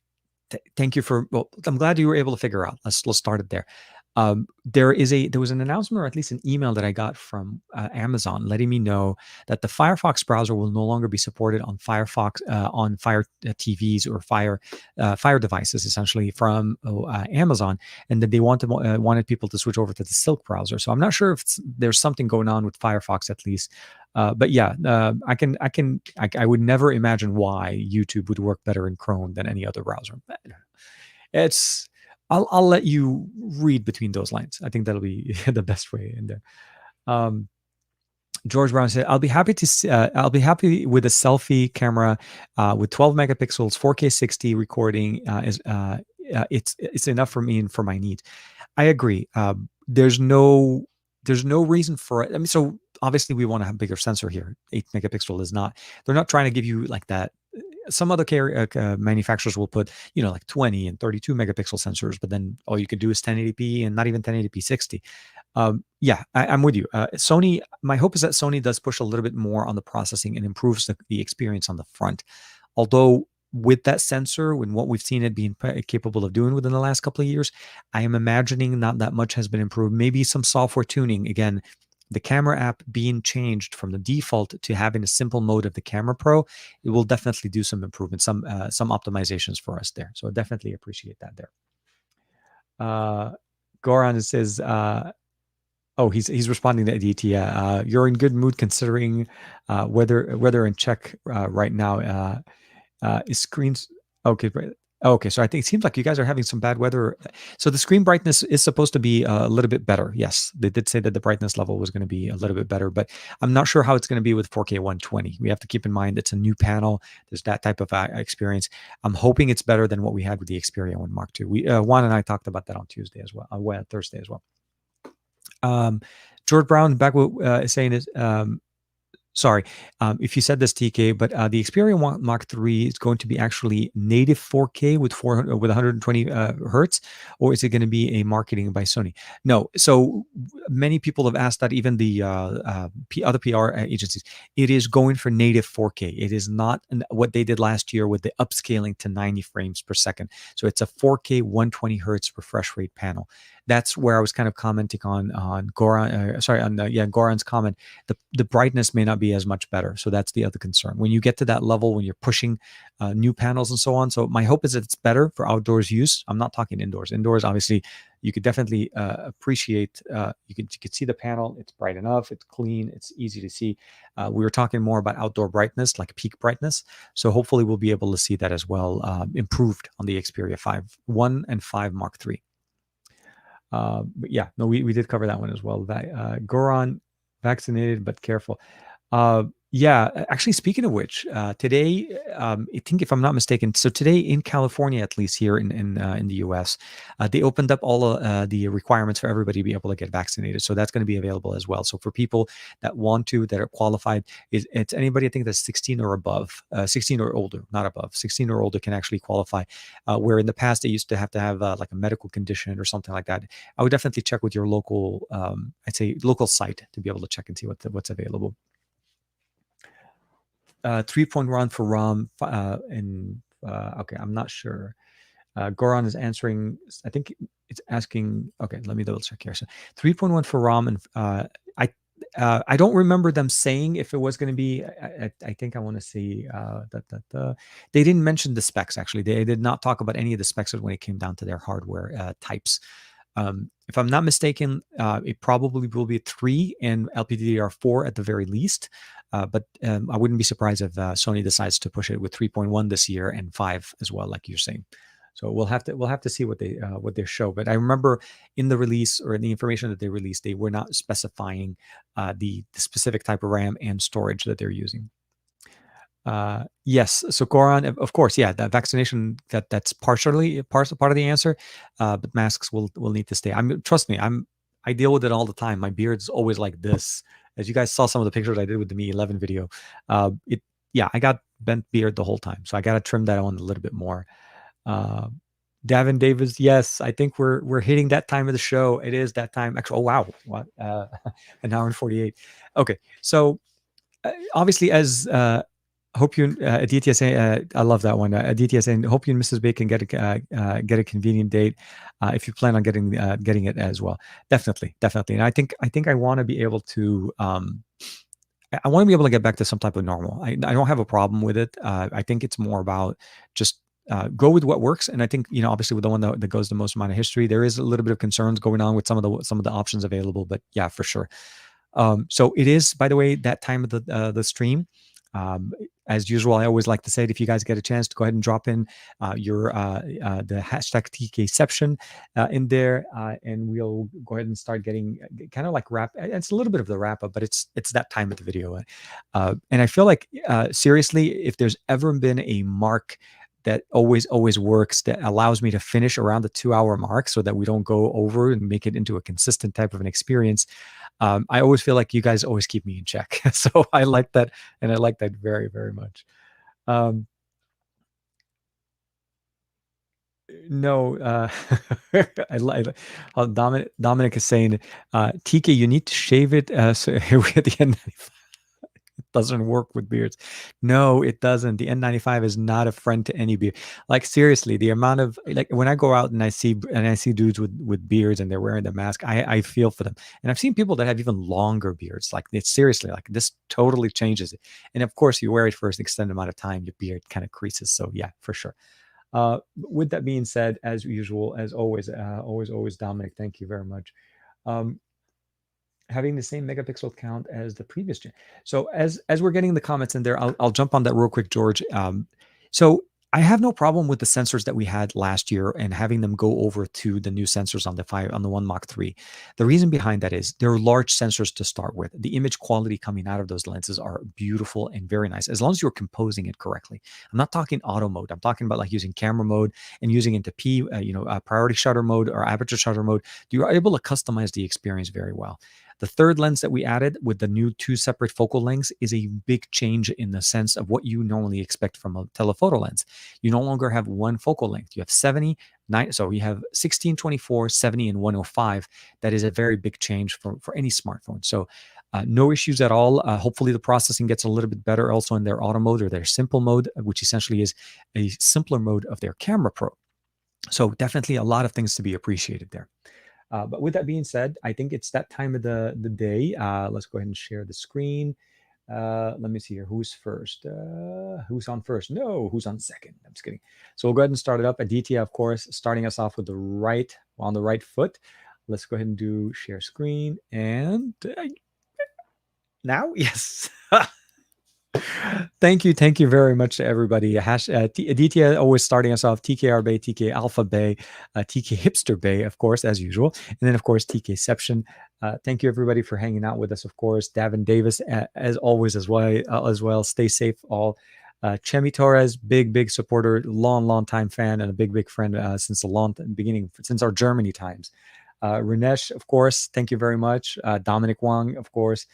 thank you for. Well, I'm glad you were able to figure out. Let's start it there. There was an announcement, or at least an email that I got from Amazon, letting me know that the Firefox browser will no longer be supported on Firefox on Fire TVs or Fire devices, essentially from Amazon, and that they wanted people to switch over to the Silk browser. So I'm not sure if there's something going on with Firefox at least. But yeah, I would never imagine why YouTube would work better in Chrome than any other browser. It's I'll let you read between those lines. I think that'll be the best way in there. George Brown said, "I'll be happy with a selfie camera with 12 megapixels, 4K 60 recording. It's enough for me and for my needs." I agree. There's no reason for it. I mean, so obviously we want to have a bigger sensor here. 8 megapixel is not. They're not trying to give you like that. Some other manufacturers will put, like 20 and 32 megapixel sensors, but then all you could do is 1080p and not even 1080p 60. Yeah, I'm with you. Sony, my hope is that Sony does push a little bit more on the processing and improves the experience on the front. Although with that sensor, when what we've seen it being capable of doing within the last couple of years, I am imagining not that much has been improved. Maybe some software tuning. Again, the camera app being changed from the default to having a simple mode of the Camera Pro, it will definitely do some improvements, some optimizations for us there. So I definitely appreciate that there. Goran says, he's responding to Aditya. You're in good mood considering weather in Czech right now. Is screens okay? Okay, so I think it seems like you guys are having some bad weather. So the screen brightness is supposed to be a little bit better. Yes, they did say that the brightness level was going to be a little bit better, but I'm not sure how it's going to be with 4K 120. We have to keep in mind it's a new panel. There's that type of experience. I'm hoping it's better than what we had with the Xperia One Mark II. Juan and I talked about that on Tuesday as well, Thursday as well. George Brown back is saying is sorry if you said this, TK, but the Xperia One Mark III is going to be actually native 4K with 120 hertz, or is it going to be a marketing by Sony? No. So many people have asked that, even the other PR agencies. It is going for native 4K. It is not what they did last year with the upscaling to 90 frames per second. So it's a 4K 120 hertz refresh rate panel. That's where I was kind of commenting on Goran. Goran's comment. The brightness may not be as much better, so that's the other concern. When you get to that level, when you're pushing new panels and so on. So my hope is that it's better for outdoors use. I'm not talking indoors. Indoors, obviously, you could definitely appreciate. You could see the panel. It's bright enough. It's clean. It's easy to see. We were talking more about outdoor brightness, like peak brightness. So hopefully, we'll be able to see that as well, improved on the Xperia 1 and 5 Mark III. But yeah, no, we did cover that one as well. Goran, vaccinated but careful. Yeah, actually, speaking of which, today, I think if I'm not mistaken, so today in California, at least here in the US, they opened up all the requirements for everybody to be able to get vaccinated. So that's going to be available as well. So for people that want to, that are qualified, it's anybody, I think, that's 16 or above, 16 or older, not above, 16 or older can actually qualify. Where in the past they used to have like a medical condition or something like that. I would definitely check with your local, I'd say local site, to be able to check and see what's available. 3.1 for ROM okay, I'm not sure. Goran is answering, I think it's asking, okay, let me double check here. So 3.1 for ROM, and I don't remember them saying if it was going to be, I think I want to see they didn't mention the specs. Actually, they did not talk about any of the specs when it came down to their hardware types. If I'm not mistaken, it probably will be 3 and LPDDR4 at the very least. But I wouldn't be surprised if Sony decides to push it with 3.1 this year and 5 as well, like you're saying. So we'll have to see what they show. But I remember in the release, or in the information that they released, they were not specifying the specific type of RAM and storage that they're using. Yes. So Goran, of course, yeah, that vaccination that's partially part of the answer, but masks will need to stay. Trust me, I deal with it all the time. My beard's always like this. As you guys saw some of the pictures I did with the Me 11 video, it yeah, I got bent beard the whole time, so I got to trim that on a little bit more. Uh, Davin Davis, yes, I think we're hitting that time of the show. It is that time. Actually, oh wow, what an hour and 48. Okay, so obviously as hope you Aditya saying I love that one. Aditya saying hope you and Mrs. B can get a convenient date if you plan on getting it as well. Definitely. And I think I want to be able to I want to be able to get back to some type of normal. I don't have a problem with it. I think it's more about just go with what works. And I think obviously with the one that goes the most amount of history, there is a little bit of concerns going on with some of the options available. But yeah, for sure. So it is, by the way, that time of the stream. Um, as usual, I always like to say it, if you guys get a chance to go ahead and drop in the hashtag TKception in there, and we'll go ahead and start getting kind of like wrap. It's a little bit of the wrap up, but it's that time of the video, and I feel like seriously, if there's ever been a mark that always works, that allows me to finish around the 2 hour mark so that we don't go over and make it into a consistent type of an experience. I always feel like you guys always keep me in check. So I like that. And I like that very, very much. Um, no, I like Dominic is saying, TK, you need to shave it. So here we at the end. Doesn't work with beards. No, it doesn't. The N95 is not a friend to any beard. Like seriously, the amount of like when I go out and I see dudes with beards and they're wearing the mask, I feel for them. And I've seen people that have even longer beards. Like it's seriously like this totally changes it. And of course, you wear it for an extended amount of time, your beard kind of creases. So yeah, for sure. With that being said, as usual, as always, always, Dominic, thank you very much. Um, Having the same megapixel count as the previous gen. So as we're getting the comments in there, I'll jump on that real quick, George. So I have no problem with the sensors that we had last year and having them go over to the new sensors on the One Mark III. The reason behind that is they're large sensors to start with. The image quality coming out of those lenses are beautiful and very nice, as long as you're composing it correctly. I'm not talking auto mode. I'm talking about like using camera mode and using into priority shutter mode or aperture shutter mode. You're able to customize the experience very well. The third lens that we added with the new 2 separate focal lengths is a big change in the sense of what you normally expect from a telephoto lens. You no longer have one focal length. You have 70, 9, so you have 16, 24, 70, and 105. That is a very big change for any smartphone. So no issues at all. Hopefully the processing gets a little bit better also in their auto mode or their simple mode, which essentially is a simpler mode of their camera pro. So definitely a lot of things to be appreciated there. But with that being said, I think it's that time of the day. Let's go ahead and share the screen. Let me see here. Who's first? Who's on first? No, who's on second? I'm just kidding. So we'll go ahead and start it up. Aditya, of course, starting us off with on the right foot. Let's go ahead and do share screen. And now, yes. Thank you very much to everybody. Aditya always starting us off. TKR Bay, TK Alpha Bay, TK Hipster Bay, of course, as usual, and then of course TKception. Thank you everybody for hanging out with us. Of course, Davin Davis, as always, as well. Stay safe, all. Chemi Torres, big supporter, long time fan, and a big friend since the beginning, since our Germany times. Rinesh, of course, thank you very much. Dominic Wang, of course.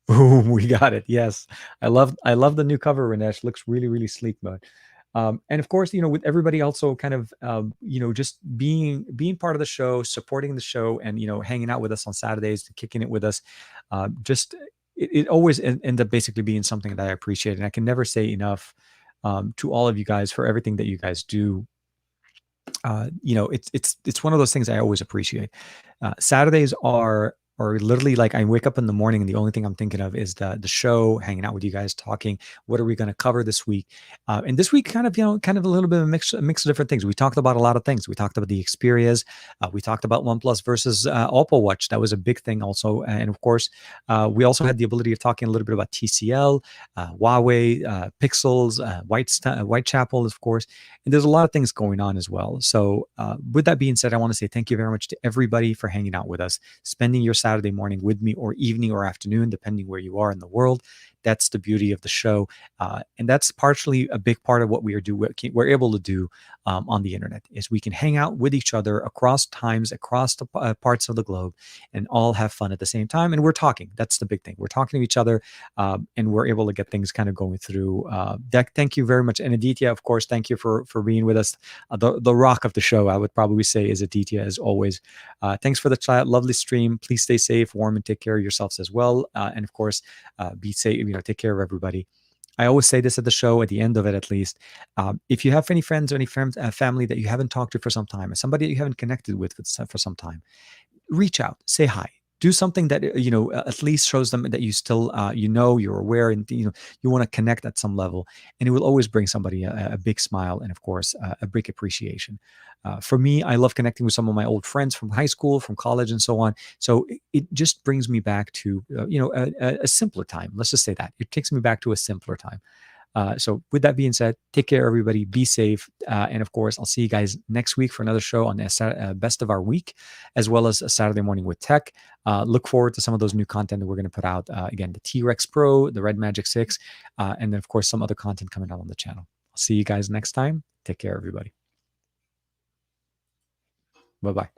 Boom, we got it. Yes, I love the new cover, Rinesh. Looks really sleek, bud. And of course, with everybody also kind of just being part of the show, supporting the show, and hanging out with us on Saturdays, kicking it with us. It always ends up basically being something that I appreciate, and I can never say enough to all of you guys for everything that you guys do. It's one of those things I always appreciate. Saturdays are literally like I wake up in the morning and the only thing I'm thinking of is the show, hanging out with you guys, talking. What are we going to cover this week? And this week, kind of a little bit of a mix of different things. We talked about a lot of things. We talked about the Xperias. We talked about OnePlus versus OPPO watch. That was a big thing also. And of course, we also had the ability of talking a little bit about TCL, Huawei, Pixels, Whitechapel, of course. And there's a lot of things going on as well. So with that being said, I want to say thank you very much to everybody for hanging out with us, spending your Saturday Saturday morning with me, or evening or afternoon, depending where you are in the world. That's the beauty of the show. And that's partially a big part of what we're able to do on the internet, is we can hang out with each other across times, across the parts of the globe, and all have fun at the same time. And we're talking. That's the big thing. We're talking to each other, and we're able to get things kind of going through. Thank you very much. And Aditya, of course, thank you for being with us. The rock of the show, I would probably say, is Aditya, as always. Thanks for the chat. Lovely stream. Please stay safe, warm, and take care of yourselves as well. And of course, be safe. Take care of everybody. I always say this at the show, at the end of it at least. If you have any friends or any family that you haven't talked to for some time, or somebody that you haven't connected with for some time, reach out, say hi, do something that at least shows them that you still you're aware, and you want to connect at some level, and it will always bring somebody a big smile, and of course a big appreciation. For me, I love connecting with some of my old friends from high school, from college, and so on. So it just brings me back to a simpler time. Let's just say that it takes me back to a simpler time. So with that being said, take care, everybody. Be safe. And of course, I'll see you guys next week for another show on the best of our week, as well as a Saturday morning with tech. Look forward to some of those new content that we're going to put out. Again, the T-Rex Pro, the Red Magic 6, and then of course, some other content coming out on the channel. I'll see you guys next time. Take care, everybody. Bye-bye.